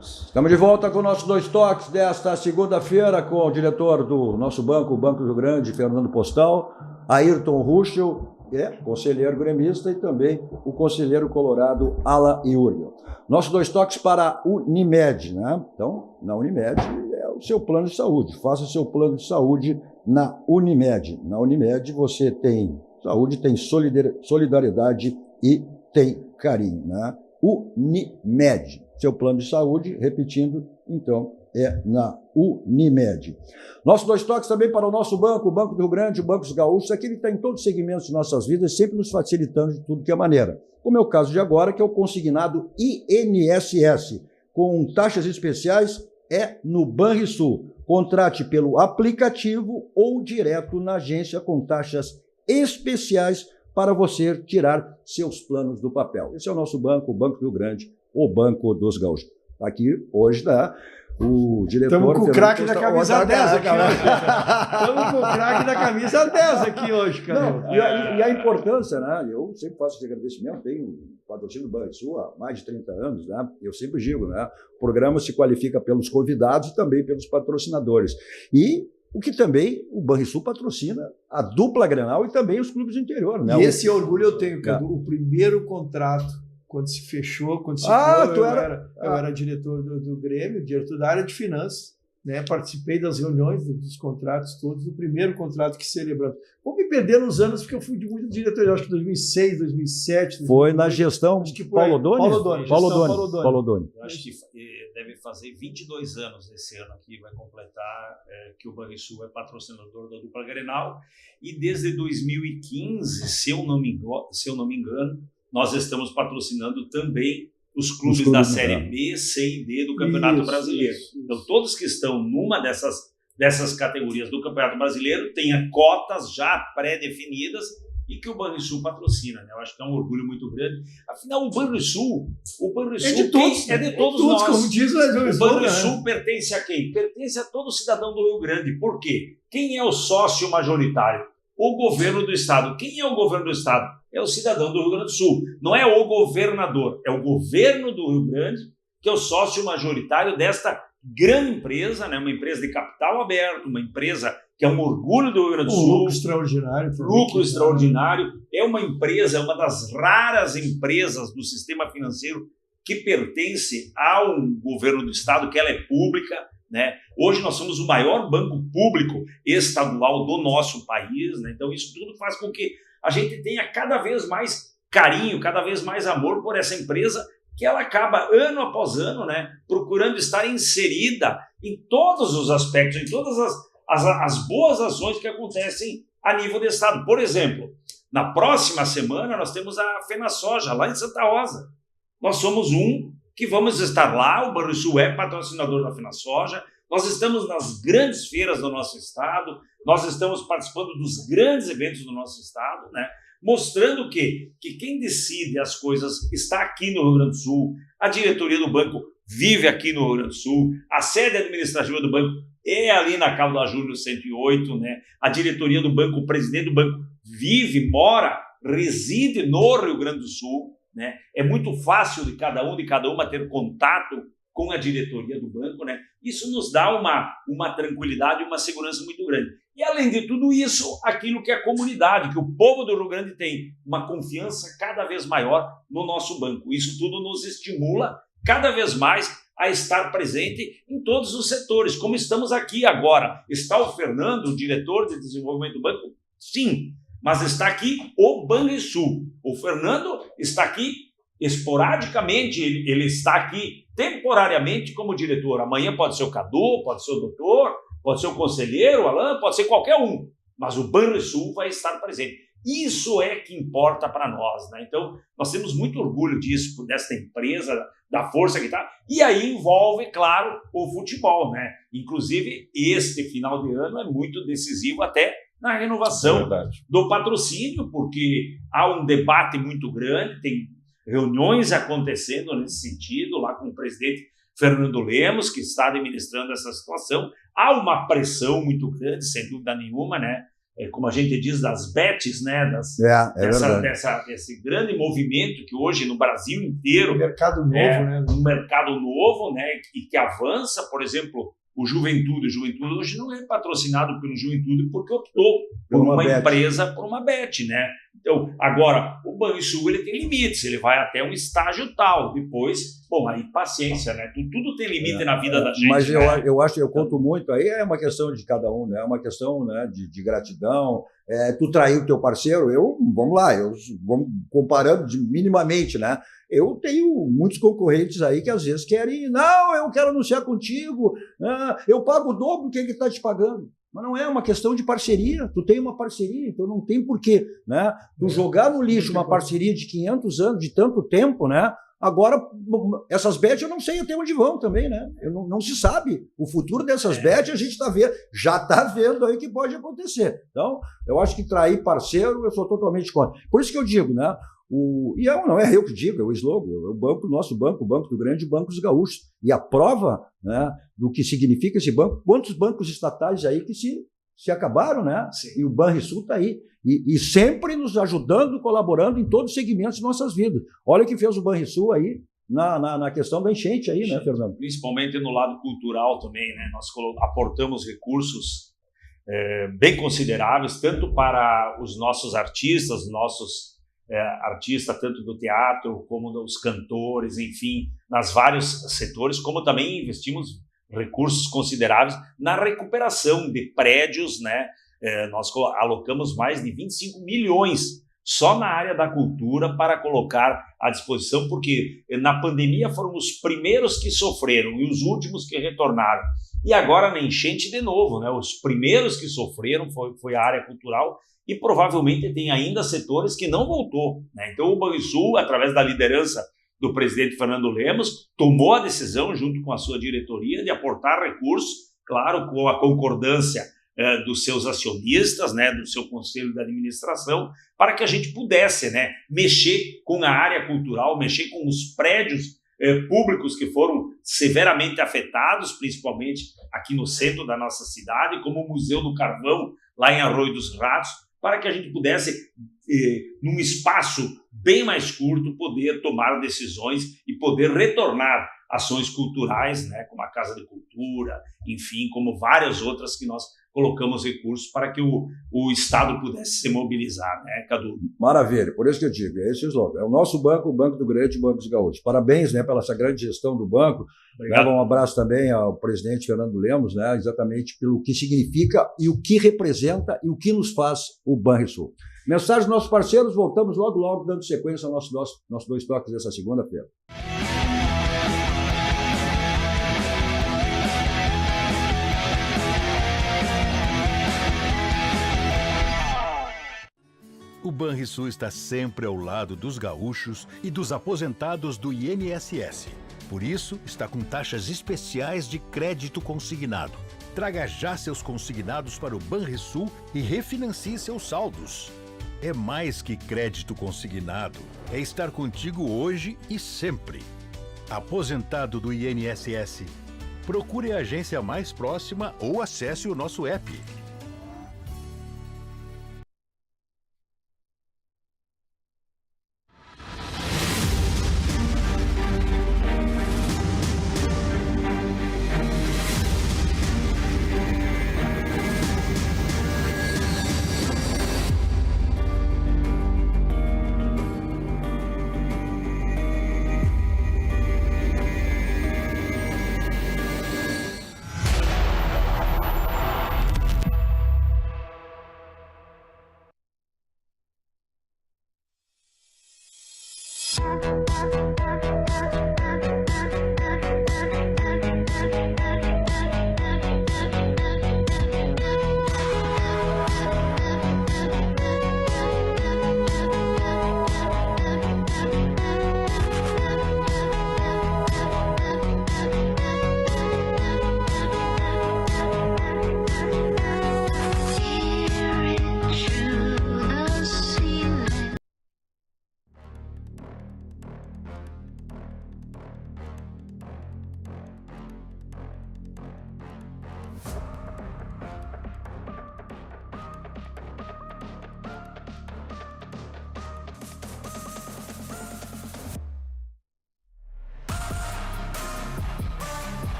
Estamos de volta com nossos dois toques desta segunda-feira com o diretor do nosso banco, o Banco Rio Grande, Fernando Postal, Ayrton Ruschel, conselheiro gremista, e também o conselheiro colorado, Alan Iurgel. Nossos dois toques para a Unimed, né? Então, na Unimed é o seu plano de saúde. Faça o seu plano de saúde na Unimed. Na Unimed você tem saúde, tem solidariedade e tem carinho, né? Unimed. Seu plano de saúde, repetindo, então, é na Unimed. Nossos dois toques também para o nosso banco, o Banco do Rio Grande, o Banco dos Gaúchos, aquele que está em todos os segmentos de nossas vidas, sempre nos facilitando de tudo que é maneira. Como é o caso de agora, que é o consignado INSS, com taxas especiais, é no Banrisul. Contrate pelo aplicativo ou direto na agência com taxas especiais para você tirar seus planos do papel. Esse é o nosso banco, o Banco do Rio Grande, o Banco dos Gaúchos. Aqui hoje está o diretor... Estamos com o craque da camisa 10 aqui hoje. Estamos com o craque da camisa 10 aqui hoje, cara. E a importância, né? Eu sempre faço esse agradecimento, tenho patrocínio do Banrisul há mais de 30 anos, né? Eu sempre digo, né? O programa se qualifica pelos convidados e também pelos patrocinadores. E o que também o Banrisul patrocina a dupla Grenal e também os clubes do interior, né? E esse orgulho eu tenho, Cadu. O primeiro contrato, quando se fechou, quando se criou, eu era diretor do Grêmio, diretor da área de finanças, né? Participei das reuniões, dos contratos todos, do primeiro contrato que celebramos. Vou me perder nos anos, porque eu fui de muito diretor, acho que 2006, 2007... Foi na gestão Paulo Doni? Paulo Doni. Eu acho que deve fazer 22 anos esse ano aqui, vai completar, que o Banrisul é patrocinador da dupla Grenal, e desde 2015, se eu não me engano, nós estamos patrocinando também os clubes da Série B, C e D do Campeonato Brasileiro. Então, todos que estão numa dessas categorias do Campeonato Brasileiro têm cotas já pré-definidas e que o Banrisul patrocina, né? Eu acho que é um orgulho muito grande. Afinal, o Banrisul é de todos, nós. Como diz o Banrisul pertence a quem? Pertence a todo cidadão do Rio Grande. Por quê? Quem é o sócio majoritário? O governo do estado. Quem é o governo do estado? É o cidadão do Rio Grande do Sul. Não é o governador, é o governo do Rio Grande que é o sócio majoritário desta grande empresa, né? Uma empresa de capital aberto, uma empresa que é um orgulho do Rio Grande do Sul. Lucro extraordinário. Lucro extraordinário. É uma empresa, é uma das raras empresas do sistema financeiro que pertence ao governo do estado, que ela é pública, né? Hoje nós somos o maior banco público estadual do nosso país, né? Então isso tudo faz com que a gente tenha cada vez mais carinho, cada vez mais amor por essa empresa, que ela acaba ano após ano, né, procurando estar inserida em todos os aspectos, em todas as boas ações que acontecem a nível do estado. Por exemplo, na próxima semana nós temos a FenaSoja, lá em Santa Rosa. Nós somos que vamos estar lá, o Banrisul é patrocinador da FenaSoja, nós estamos nas grandes feiras do nosso estado, nós estamos participando dos grandes eventos do nosso estado, né? Mostrando que quem decide as coisas está aqui no Rio Grande do Sul, a diretoria do banco vive aqui no Rio Grande do Sul, a sede administrativa do banco é ali na Cabo da Júlio 108, né? A diretoria do banco, o presidente do banco vive, mora, reside no Rio Grande do Sul, né? É muito fácil de cada uma ter contato com a diretoria do banco, né? Isso nos dá uma tranquilidade e uma segurança muito grande. E, além de tudo isso, aquilo que a comunidade, que o povo do Rio Grande tem uma confiança cada vez maior no nosso banco. Isso tudo nos estimula cada vez mais a estar presente em todos os setores, como estamos aqui agora. Está o Fernando, o diretor de desenvolvimento do banco? Sim, mas está aqui o Banrisul. O Fernando está aqui esporadicamente, ele está aqui temporariamente como diretor. Amanhã pode ser o Cadu, pode ser o doutor, pode ser o conselheiro, o Alain, pode ser qualquer um, mas o Banrisul vai estar presente. Isso é que importa para nós, né? Então, nós temos muito orgulho disso, dessa empresa, da força que está, e aí envolve, claro, o futebol, né? Inclusive, este final de ano é muito decisivo até na renovação do patrocínio, porque há um debate muito grande, tem reuniões acontecendo nesse sentido, lá com o presidente Fernando Lemos, que está administrando essa situação. Há uma pressão muito grande, sem dúvida nenhuma, né? Como a gente diz, das bets, né? Desse grande movimento que hoje no Brasil inteiro... Um mercado novo, né? Um mercado novo, né? E que avança, por exemplo, o Juventude. O Juventude hoje não é patrocinado pelo Juventude porque optou por uma empresa, por uma bet, né? Então, agora, o Banrisul, ele tem limites, ele vai até um estágio tal, depois, bom, aí paciência, né? Tudo tem limite na vida da gente. Mas né? eu acho, eu conto muito, aí é uma questão de cada um, né? É uma questão, né, de gratidão. Tu traiu o teu parceiro, vamos lá, vamos comparando minimamente, né? Eu tenho muitos concorrentes aí que às vezes querem, não, eu quero anunciar contigo, eu pago o dobro do que ele está te pagando. Mas não é uma questão de parceria, tu tem uma parceria, então não tem porquê, né? Tu jogar no lixo uma parceria de 500 anos, de tanto tempo, né? Agora, essas bets eu não sei até onde vão também, né? Não se sabe. O futuro dessas bets a gente já está vendo aí que pode acontecer. Então, eu acho que trair parceiro, eu sou totalmente contra. Por isso que eu digo, né? Não é eu que digo, é o slogan, é o banco, nosso banco, o Banco do Grande, Banco dos Gaúchos. E a prova, né, do que significa esse banco, quantos bancos estatais aí que se acabaram, né? Sim. E o Banrisul está aí. E sempre nos ajudando, colaborando em todos os segmentos de nossas vidas. Olha o que fez o Banrisul aí na questão da enchente aí, né, Fernando? Principalmente no lado cultural também, né? Nós aportamos recursos bem consideráveis, tanto para os nossos artistas, artistas tanto do teatro como dos cantores, enfim, nas vários setores, como também investimos recursos consideráveis na recuperação de prédios, né? Nós alocamos mais de 25 milhões só na área da cultura para colocar à disposição, porque na pandemia foram os primeiros que sofreram e os últimos que retornaram. E agora na enchente de novo, né? Os primeiros que sofreram foi a área cultural, e provavelmente tem ainda setores que não voltou, né? Então o Banrisul, através da liderança do presidente Fernando Lemos, tomou a decisão, junto com a sua diretoria, de aportar recursos, claro, com a concordância dos seus acionistas, né, do seu conselho de administração, para que a gente pudesse, né, mexer com a área cultural, mexer com os prédios públicos que foram severamente afetados, principalmente aqui no centro da nossa cidade, como o Museu do Carvão, lá em Arroio dos Ratos, para que a gente pudesse, num espaço bem mais curto, poder tomar decisões e poder retornar ações culturais, né, como a Casa de Cultura, enfim, como várias outras que nós colocamos recursos para que o Estado pudesse se mobilizar, né, Cadu? Maravilha, por isso que eu digo, é esse o slogan. É o nosso banco, o Banco do Grande e o Banco dos Gaúchos. Parabéns, né, pela essa grande gestão do banco. Leva um abraço também ao presidente Fernando Lemos, né, exatamente pelo que significa e o que representa e o que nos faz o Banrisul. Mensagem dos nossos parceiros, voltamos logo dando sequência ao nosso Dois Toques dessa segunda-feira. O Banrisul está sempre ao lado dos gaúchos e dos aposentados do INSS. Por isso, está com taxas especiais de crédito consignado. Traga já seus consignados para o Banrisul e refinancie seus saldos. É mais que crédito consignado, é estar contigo hoje e sempre. Aposentado do INSS, procure a agência mais próxima ou acesse o nosso app.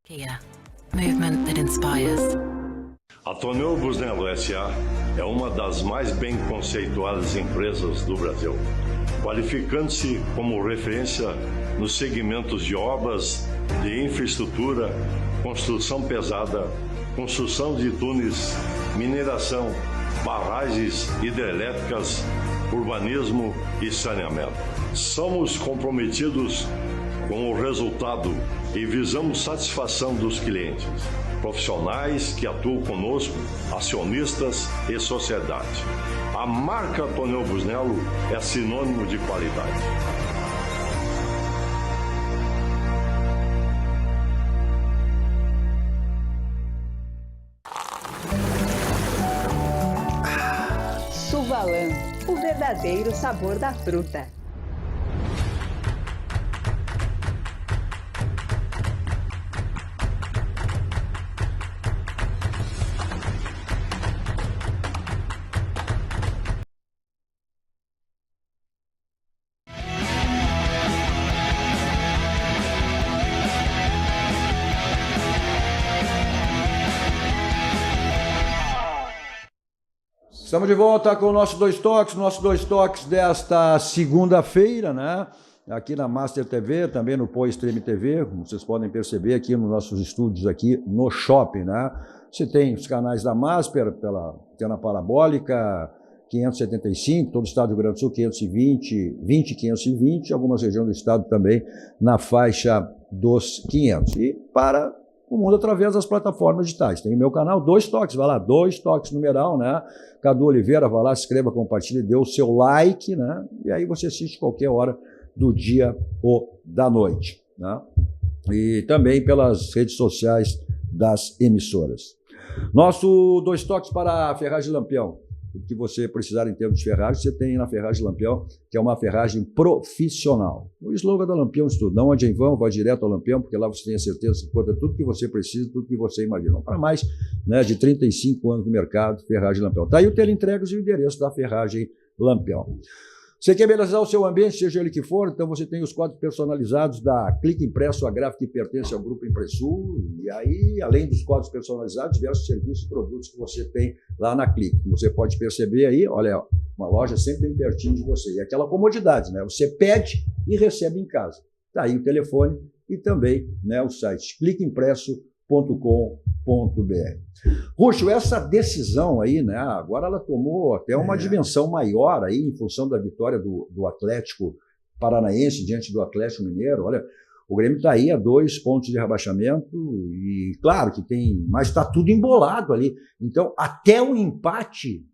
Kia, movement that inspires. A Tonel Busnello S.A. é uma das mais bem conceituadas empresas do Brasil, qualificando-se como referência nos segmentos de obras de infraestrutura, construção pesada, construção de túneis, mineração, barragens hidrelétricas, urbanismo e saneamento. Somos comprometidos com o resultado e visamos satisfação dos clientes, profissionais que atuam conosco, acionistas e sociedade. A marca Tonel Busnello é sinônimo de qualidade. Suvalan, o verdadeiro sabor da fruta. Estamos de volta com o nosso Dois Toques desta segunda-feira, né? Aqui na Master TV, também no Pô Stream TV, como vocês podem perceber aqui nos nossos estúdios aqui no shopping, né? Você tem os canais da Master pela antena parabólica 575, todo o estado do Rio Grande do Sul 520, algumas regiões do estado também na faixa dos 500. E para o mundo através das plataformas digitais. Tem o meu canal, 2 Toques, vai lá, 2 Toques numeral, né? Cadu Oliveira, vai lá, se inscreva, compartilhe, dê o seu like, né? E aí você assiste qualquer hora do dia ou da noite, né? E também pelas redes sociais das emissoras. Nosso 2 Toques para a Ferragem Lampião. O que você precisar em termos de ferragem, você tem na Ferragem Lampião, que é uma ferragem profissional. O slogan da Lampião é tudo. Não ande em vão, vá direto ao Lampião, porque lá você tem a certeza que encontra tudo que você precisa, tudo que você imagina. Para mais, né, de 35 anos no mercado, Ferragem Lampião. Está aí o teleentregas e o endereço da Ferragem Lampião. Você quer embelezar o seu ambiente, seja ele que for, então você tem os quadros personalizados da Clique Impresso, a gráfica que pertence ao Grupo Impressur, e aí, além dos quadros personalizados, diversos serviços e produtos que você tem lá na Clique. Você pode perceber aí, olha, uma loja sempre bem pertinho de você. E aquela comodidade, né? Você pede e recebe em casa. Está aí o telefone e também, né, o site cliqueimpresso.com.br. Ruxo, essa decisão aí, né, agora ela tomou até uma dimensão maior aí em função da vitória do Atlético Paranaense diante do Atlético Mineiro. Olha, o Grêmio está aí a 2 pontos de rebaixamento e claro que tem, mas está tudo embolado ali. Então, até o empate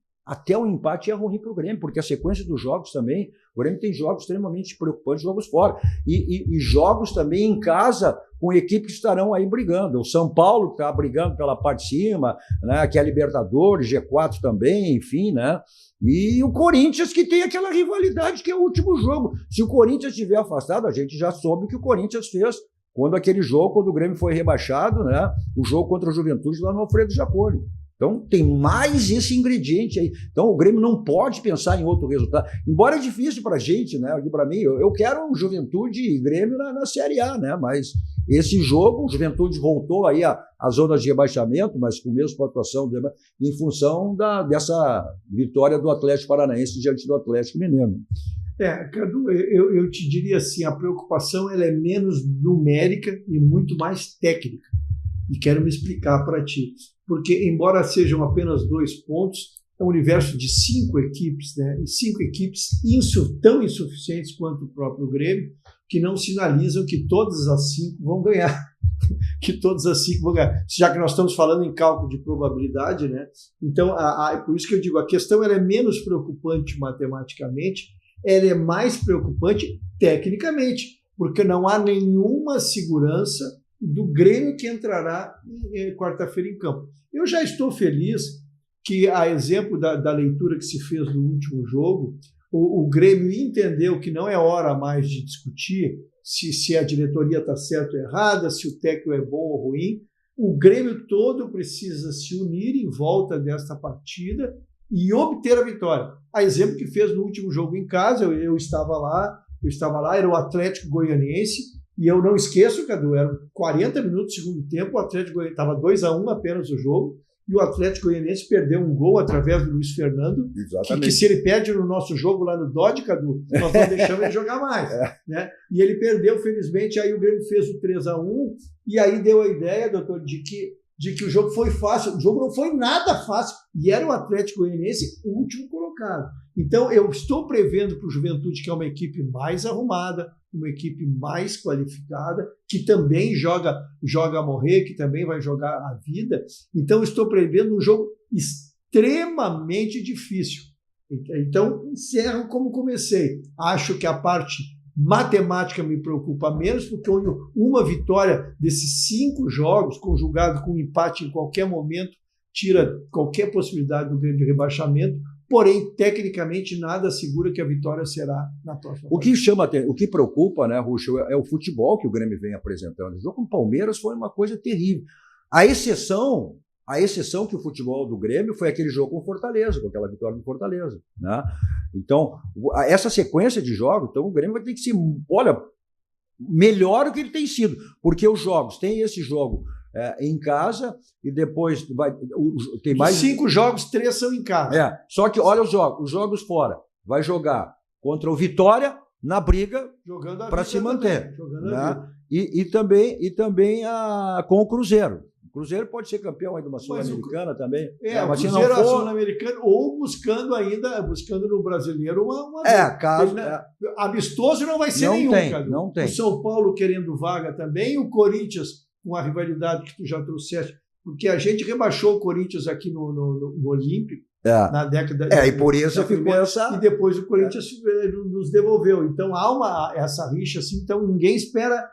é ruim para o Grêmio, porque a sequência dos jogos também, o Grêmio tem jogos extremamente preocupantes, jogos fora, e jogos também em casa com equipes que estarão aí brigando. O São Paulo está brigando pela parte de cima, né, que é a Libertadores, G4 também, enfim, né? E o Corinthians, que tem aquela rivalidade que é o último jogo. Se o Corinthians estiver afastado, a gente já soube o que o Corinthians fez quando o Grêmio foi rebaixado, né? O jogo contra a Juventude lá no Alfredo Jaconi. Então, tem mais esse ingrediente aí. Então, o Grêmio não pode pensar em outro resultado. Embora é difícil para a gente, né? Aqui para mim, eu quero Juventude e Grêmio na Série A, né? Mas esse jogo, o Juventude voltou aí às zonas de rebaixamento, mas com a mesma pontuação, em função dessa vitória do Atlético Paranaense diante do Atlético Mineiro. Cadu, eu te diria assim, a preocupação ela é menos numérica e muito mais técnica. E quero me explicar para ti. Porque, embora sejam apenas 2 pontos, é um universo de 5 equipes, né? E 5 equipes tão insuficientes quanto o próprio Grêmio, que não sinalizam que todas as 5 vão ganhar. Que todas as 5 vão ganhar. Já que nós estamos falando em cálculo de probabilidade, né? Então, por isso que eu digo, a questão ela é menos preocupante matematicamente, ela é mais preocupante tecnicamente, porque não há nenhuma segurança do Grêmio que entrará quarta-feira em campo. Eu já estou feliz que, a exemplo da leitura que se fez no último jogo, o Grêmio entendeu que não é hora mais de discutir se a diretoria está certa ou errada, se o técnico é bom ou ruim. O Grêmio todo precisa se unir em volta desta partida e obter a vitória. A exemplo que fez no último jogo em casa, eu estava lá, era o Atlético Goianiense. E eu não esqueço, Cadu, eram 40 minutos do segundo tempo, o Atlético Goianiense estava 2-1 apenas o jogo, e o Atlético Goianiense perdeu um gol através do Luiz Fernando, que se ele perde no nosso jogo lá no Dodge, Cadu, nós não deixamos ele jogar mais. Né? E ele perdeu, felizmente, aí o Grêmio fez o 3-1, e aí deu a ideia, doutor, de que o jogo foi fácil. O jogo não foi nada fácil, e era o Atlético Goianiense o último colocado. Então, eu estou prevendo para o Juventude, que é uma equipe mais arrumada, uma equipe mais qualificada, que também joga a morrer, que também vai jogar a vida. Então, estou prevendo um jogo extremamente difícil. Então, encerro como comecei. Acho que a parte matemática me preocupa menos, porque uma vitória desses 5 jogos, conjugado com um empate em qualquer momento, tira qualquer possibilidade do Grêmio de rebaixamento. Porém, tecnicamente, nada assegura que a vitória será na próxima. O que preocupa, né, Ruxo, é o futebol que o Grêmio vem apresentando. O jogo com o Palmeiras foi uma coisa terrível. A exceção que o futebol do Grêmio foi aquele jogo com o Fortaleza, com aquela vitória do Fortaleza, né? Então, essa sequência de jogos, então o Grêmio vai ter que ser, melhor do que ele tem sido, porque os jogos, tem esse jogo em casa e depois tem mais 5 jogos, 3 são em casa. Só que olha os jogos fora. Vai jogar contra o Vitória na briga para se manter, né? E também com o Cruzeiro. O Cruzeiro pode ser campeão aí de uma Sul-Americana também. O Cruzeiro é Sul-Americana ou buscando no Brasileiro amistoso não vai ser nenhum. Não tem. O São Paulo querendo vaga também, o Corinthians com a rivalidade que tu já trouxeste, porque a gente rebaixou o Corinthians aqui no Olímpico, na década e por isso ficou essa... E depois o Corinthians nos devolveu. Então há essa rixa, assim, então ninguém espera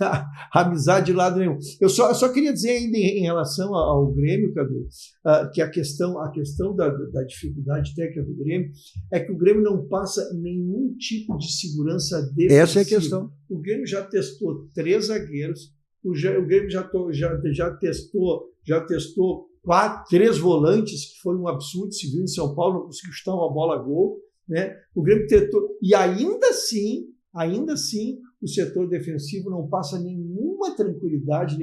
a amizade de lado nenhum. Eu só queria dizer ainda em relação ao Grêmio, Cadu, que a questão da dificuldade técnica do Grêmio é que o Grêmio não passa nenhum tipo de segurança defensiva. Essa é a questão. O Grêmio já testou 3 zagueiros, o Grêmio já testou 3 volantes, que foi um absurdo, se viu em São Paulo, não conseguiu chutar uma bola a gol, né? O Grêmio tentou, e ainda assim, o setor defensivo não passa nenhuma tranquilidade,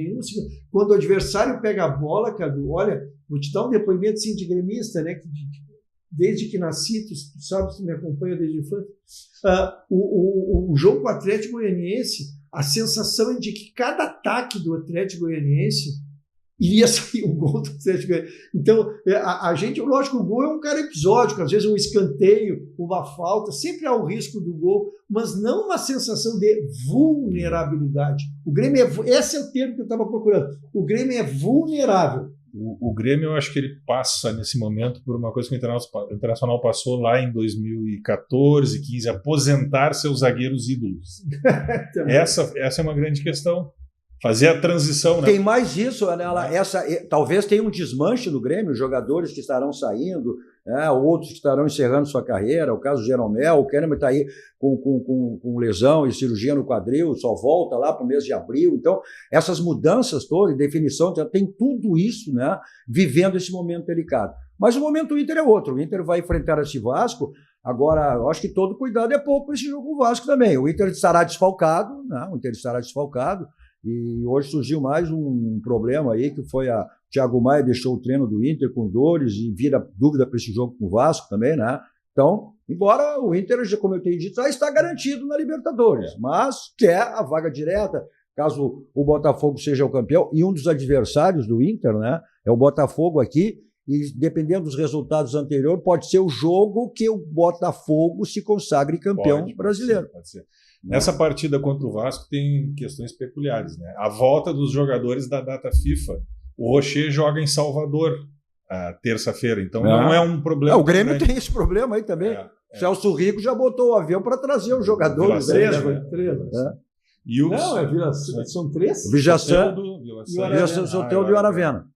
quando o adversário pega a bola, Cadu, olha, vou te dar um depoimento assim, de gremista, né? Desde que nasci, tu sabe, tu me acompanha desde a infância, o jogo com o Atlético Goianiense, a sensação é de que cada ataque do Atlético Goianiense iria sair um gol do Atlético Goianiense. Então, a gente, lógico, o gol é um cara episódico, às vezes um escanteio, uma falta, sempre há o risco do gol, mas não uma sensação de vulnerabilidade. O Grêmio esse é o termo que eu estava procurando. O Grêmio é vulnerável. O Grêmio, eu acho que ele passa, nesse momento, por uma coisa que o Internacional passou lá em 2014, 15, aposentar seus zagueiros ídolos. Essa é uma grande questão. Fazer a transição, né? Tem mais isso, né? Talvez tenha um desmanche do Grêmio, jogadores que estarão saindo, outros que estarão encerrando sua carreira, o caso do Jeromel, o Kahneman está aí com lesão e cirurgia no quadril, só volta lá para o mês de abril. Então, essas mudanças todas, definição, tem tudo isso, né? Vivendo esse momento delicado. Mas o momento do Inter é outro. O Inter vai enfrentar esse Vasco. Agora, eu acho que todo cuidado é pouco para esse jogo com o Vasco também. O Inter estará desfalcado, né? E hoje surgiu mais um problema aí, que foi o Thiago Maia deixou o treino do Inter com dores e vira dúvida para esse jogo com o Vasco também, né? Então, embora o Inter, como eu tenho dito, já está garantido na Libertadores, mas quer a vaga direta, caso o Botafogo seja o campeão, e um dos adversários do Inter, né, é o Botafogo aqui, e dependendo dos resultados anteriores, pode ser o jogo que o Botafogo se consagre campeão brasileiro. Pode ser. Nessa partida contra o Vasco tem questões peculiares, né? A volta dos jogadores da data FIFA. O Rocher joga em Salvador terça-feira, então não é um problema. O Grêmio tem esse problema aí também. Celso Rico já botou o avião para trazer os jogadores. São 3? Soteldo e o Aravena.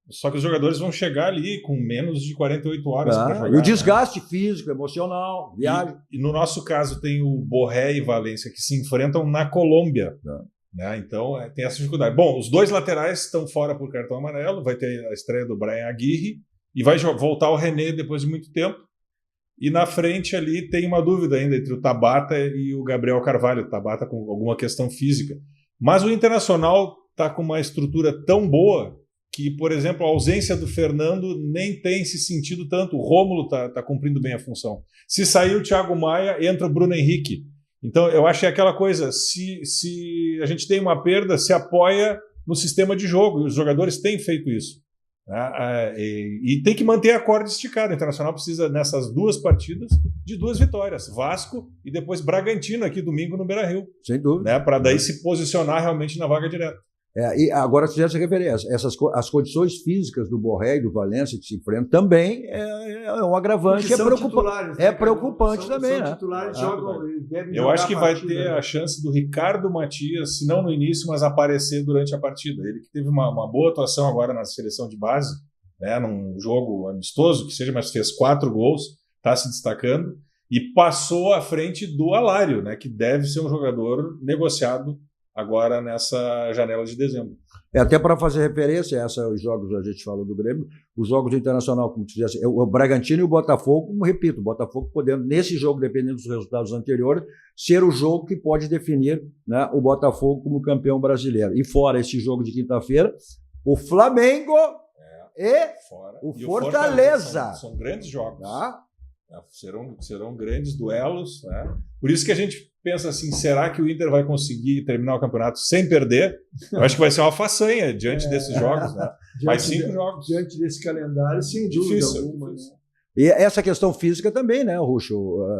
Só que os jogadores vão chegar ali com menos de 48 horas para jogar. E o desgaste físico, emocional, viagem. E no nosso caso tem o Borré e Valência que se enfrentam na Colômbia. Né? Então tem essa dificuldade. Bom, os 2 laterais estão fora por cartão amarelo. Vai ter a estreia do Brian Aguirre e vai voltar o René depois de muito tempo. E na frente ali tem uma dúvida ainda entre o Tabata e o Gabriel Carvalho. O Tabata com alguma questão física. Mas o Internacional está com uma estrutura tão boa que, por exemplo, a ausência do Fernando nem tem se sentido tanto. O Rômulo está cumprindo bem a função. Se sair o Thiago Maia, entra o Bruno Henrique. Então, eu acho que é aquela coisa, se a gente tem uma perda, se apoia no sistema de jogo, e os jogadores têm feito isso. Né? E tem que manter a corda esticada. O Internacional precisa, nessas 2 partidas, de 2 vitórias. Vasco e depois Bragantino, aqui domingo no Beira-Rio. Sem dúvida. Né? Para daí se posicionar realmente na vaga direta. E agora, se tivesse referência, as condições físicas do Borré e do Valência que se enfrentam também é um agravante. É preocupante também. São titulares, eu acho que vai ter a chance do Ricardo Matias, se não no início, mas aparecer durante a partida. Ele que teve uma boa atuação agora na seleção de base, né, num jogo amistoso, que seja, mas fez 4 gols, está se destacando, e passou à frente do Alário, né, que deve ser um jogador negociado agora nessa janela de dezembro. Até para fazer referência a esses jogos que a gente falou do Grêmio, os jogos do Internacional, como dizia, o Bragantino e o Botafogo, como repito, o Botafogo podendo, nesse jogo, dependendo dos resultados anteriores, ser o jogo que pode definir, né, o Botafogo como campeão brasileiro. E fora esse jogo de quinta-feira, o Flamengo o Fortaleza. São grandes jogos. Serão grandes duelos. Né? Por isso que a gente pensa assim, será que o Inter vai conseguir terminar o campeonato sem perder? Eu acho que vai ser uma façanha diante desses jogos. Né? Mais 5 jogos. Diante desse calendário, sem dúvida alguma. E essa questão física também, né, Ruxo?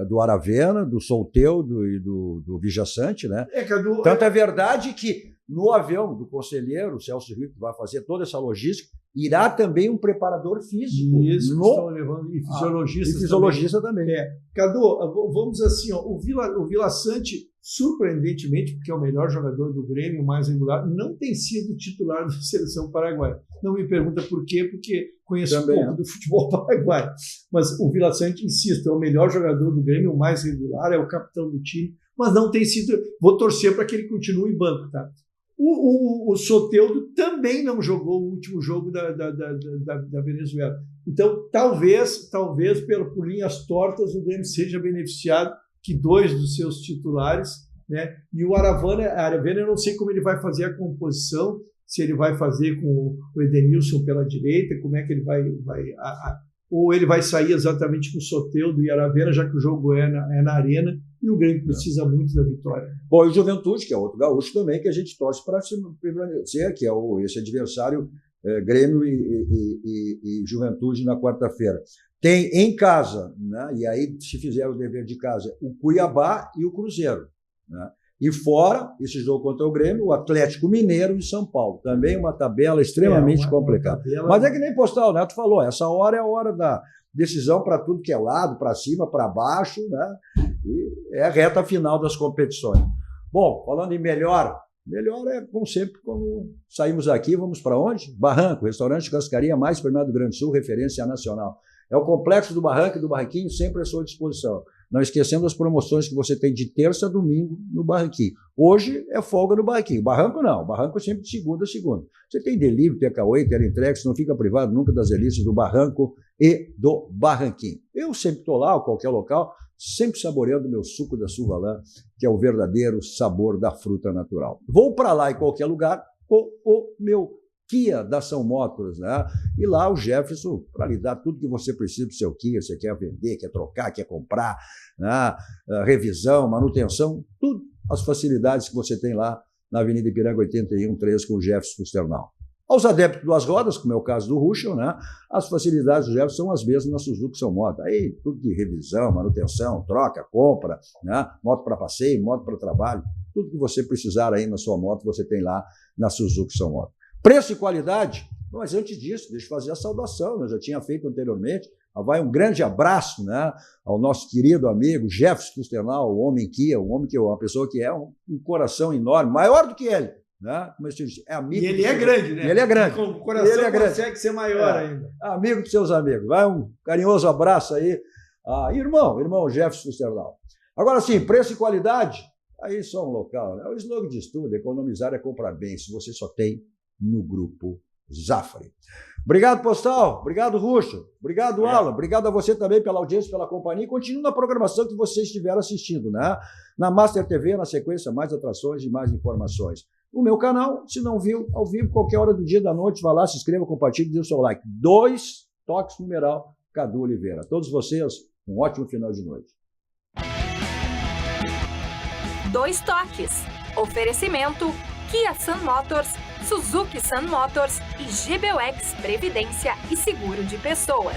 Do Aravena, do Soteldo e do Vijaçante, né? Tanto é verdade que no avião do conselheiro Celso Rico, que vai fazer toda essa logística, irá também um preparador físico. Isso, estão levando, e fisiologistas. E fisiologista também. Cadu, vamos assim, ó, o Vila Sante, surpreendentemente, porque é o melhor jogador do Grêmio, o mais regular, não tem sido titular da seleção paraguaia. Não me pergunta por quê, porque conheço também, pouco do futebol paraguaio. Mas o Vila Sante, insisto, é o melhor jogador do Grêmio, o mais regular, é o capitão do time, mas não tem sido... Vou torcer para que ele continue em banco, tá? O Soteldo também não jogou o último jogo da Venezuela. Então, talvez por linhas tortas, o Grêmio seja beneficiado que 2 dos seus titulares, né? E o Aravena, eu não sei como ele vai fazer a composição, se ele vai fazer com o Edenilson pela direita, como é que ele vai ou ele vai sair exatamente com o Soteldo e Aravena, já que o jogo é na arena, e o Grêmio precisa muito da vitória. Bom, e o Juventude, que é outro gaúcho também, que a gente torce para permanecer, que é esse adversário Grêmio e Juventude na quarta-feira. Tem em casa, né, e aí se fizer o dever de casa, o Cuiabá e o Cruzeiro, né? E fora esse jogo contra o Grêmio, o Atlético Mineiro e São Paulo. Também uma tabela extremamente complicada. Mas é que nem Postal, né? Tu falou, essa hora é a hora da decisão para tudo que é lado, para cima, para baixo, né? E é a reta final das competições. Bom, falando em melhor é, como sempre, como saímos aqui, vamos para onde? Barranco, restaurante Cascaria mais premiado do Rio Grande do Sul, referência nacional. É o complexo do Barranco e do Barranquinho, sempre à sua disposição. Não esquecendo as promoções que você tem de terça a domingo no Barranquinho. Hoje é folga no Barranquinho. Barranco não. Barranco é sempre de segunda a segunda. Você tem delivery, takeaway, teleentrega, você não fica privado nunca das delícias do Barranco e do Barranquinho. Eu sempre estou lá, ou qualquer local, sempre saboreando meu suco da Suvalã, que é o verdadeiro sabor da fruta natural. Vou para lá em qualquer lugar com o meu Kia da Ação Motors, né? E lá o Jefferson, para lhe dar tudo que você precisa do seu Kia, você quer vender, quer trocar, quer comprar, né? Revisão, manutenção, tudo as facilidades que você tem lá na Avenida Ipiranga 8113 com o Jefferson Sternal. Aos adeptos das rodas, como é o caso do Ruschel, né? As facilidades do Jefferson são as mesmas na Suzuki São Moto. Aí tudo de revisão, manutenção, troca, compra, né? Moto para passeio, moto para trabalho, tudo que você precisar aí na sua moto, você tem lá na Suzuki São Moto. Preço e qualidade, mas antes disso, deixa eu fazer a saudação, eu já tinha feito anteriormente, vai um grande abraço, né, ao nosso querido amigo Jefferson Sternal, o homem Kia, uma pessoa que é um coração enorme, maior do que ele, né? Como eu disse, é amigo. E ele é grande, né? Ele é grande. O coração consegue ser maior ainda. Amigo dos seus amigos. Vai um carinhoso abraço aí. Irmão Jefferson Sternal. Agora sim, preço e qualidade, aí só um local, né? O slogan de tudo, economizar é comprar bem, se você só tem no Grupo Zafari. Obrigado, Postal. Obrigado, Ruschel. Obrigado, Alan. Obrigado a você também pela audiência, pela companhia. E continue na programação que você estiver assistindo, né? Na Master TV, na sequência, mais atrações e mais informações. O meu canal, se não viu, ao vivo, qualquer hora do dia, da noite, vá lá, se inscreva, compartilhe, dê o seu like. 2 toques numeral, Cadu Oliveira. A todos vocês, um ótimo final de noite. 2 toques. Oferecimento Kia Sun Motors, Suzuki Sun Motors e GBUX Previdência e Seguro de Pessoas.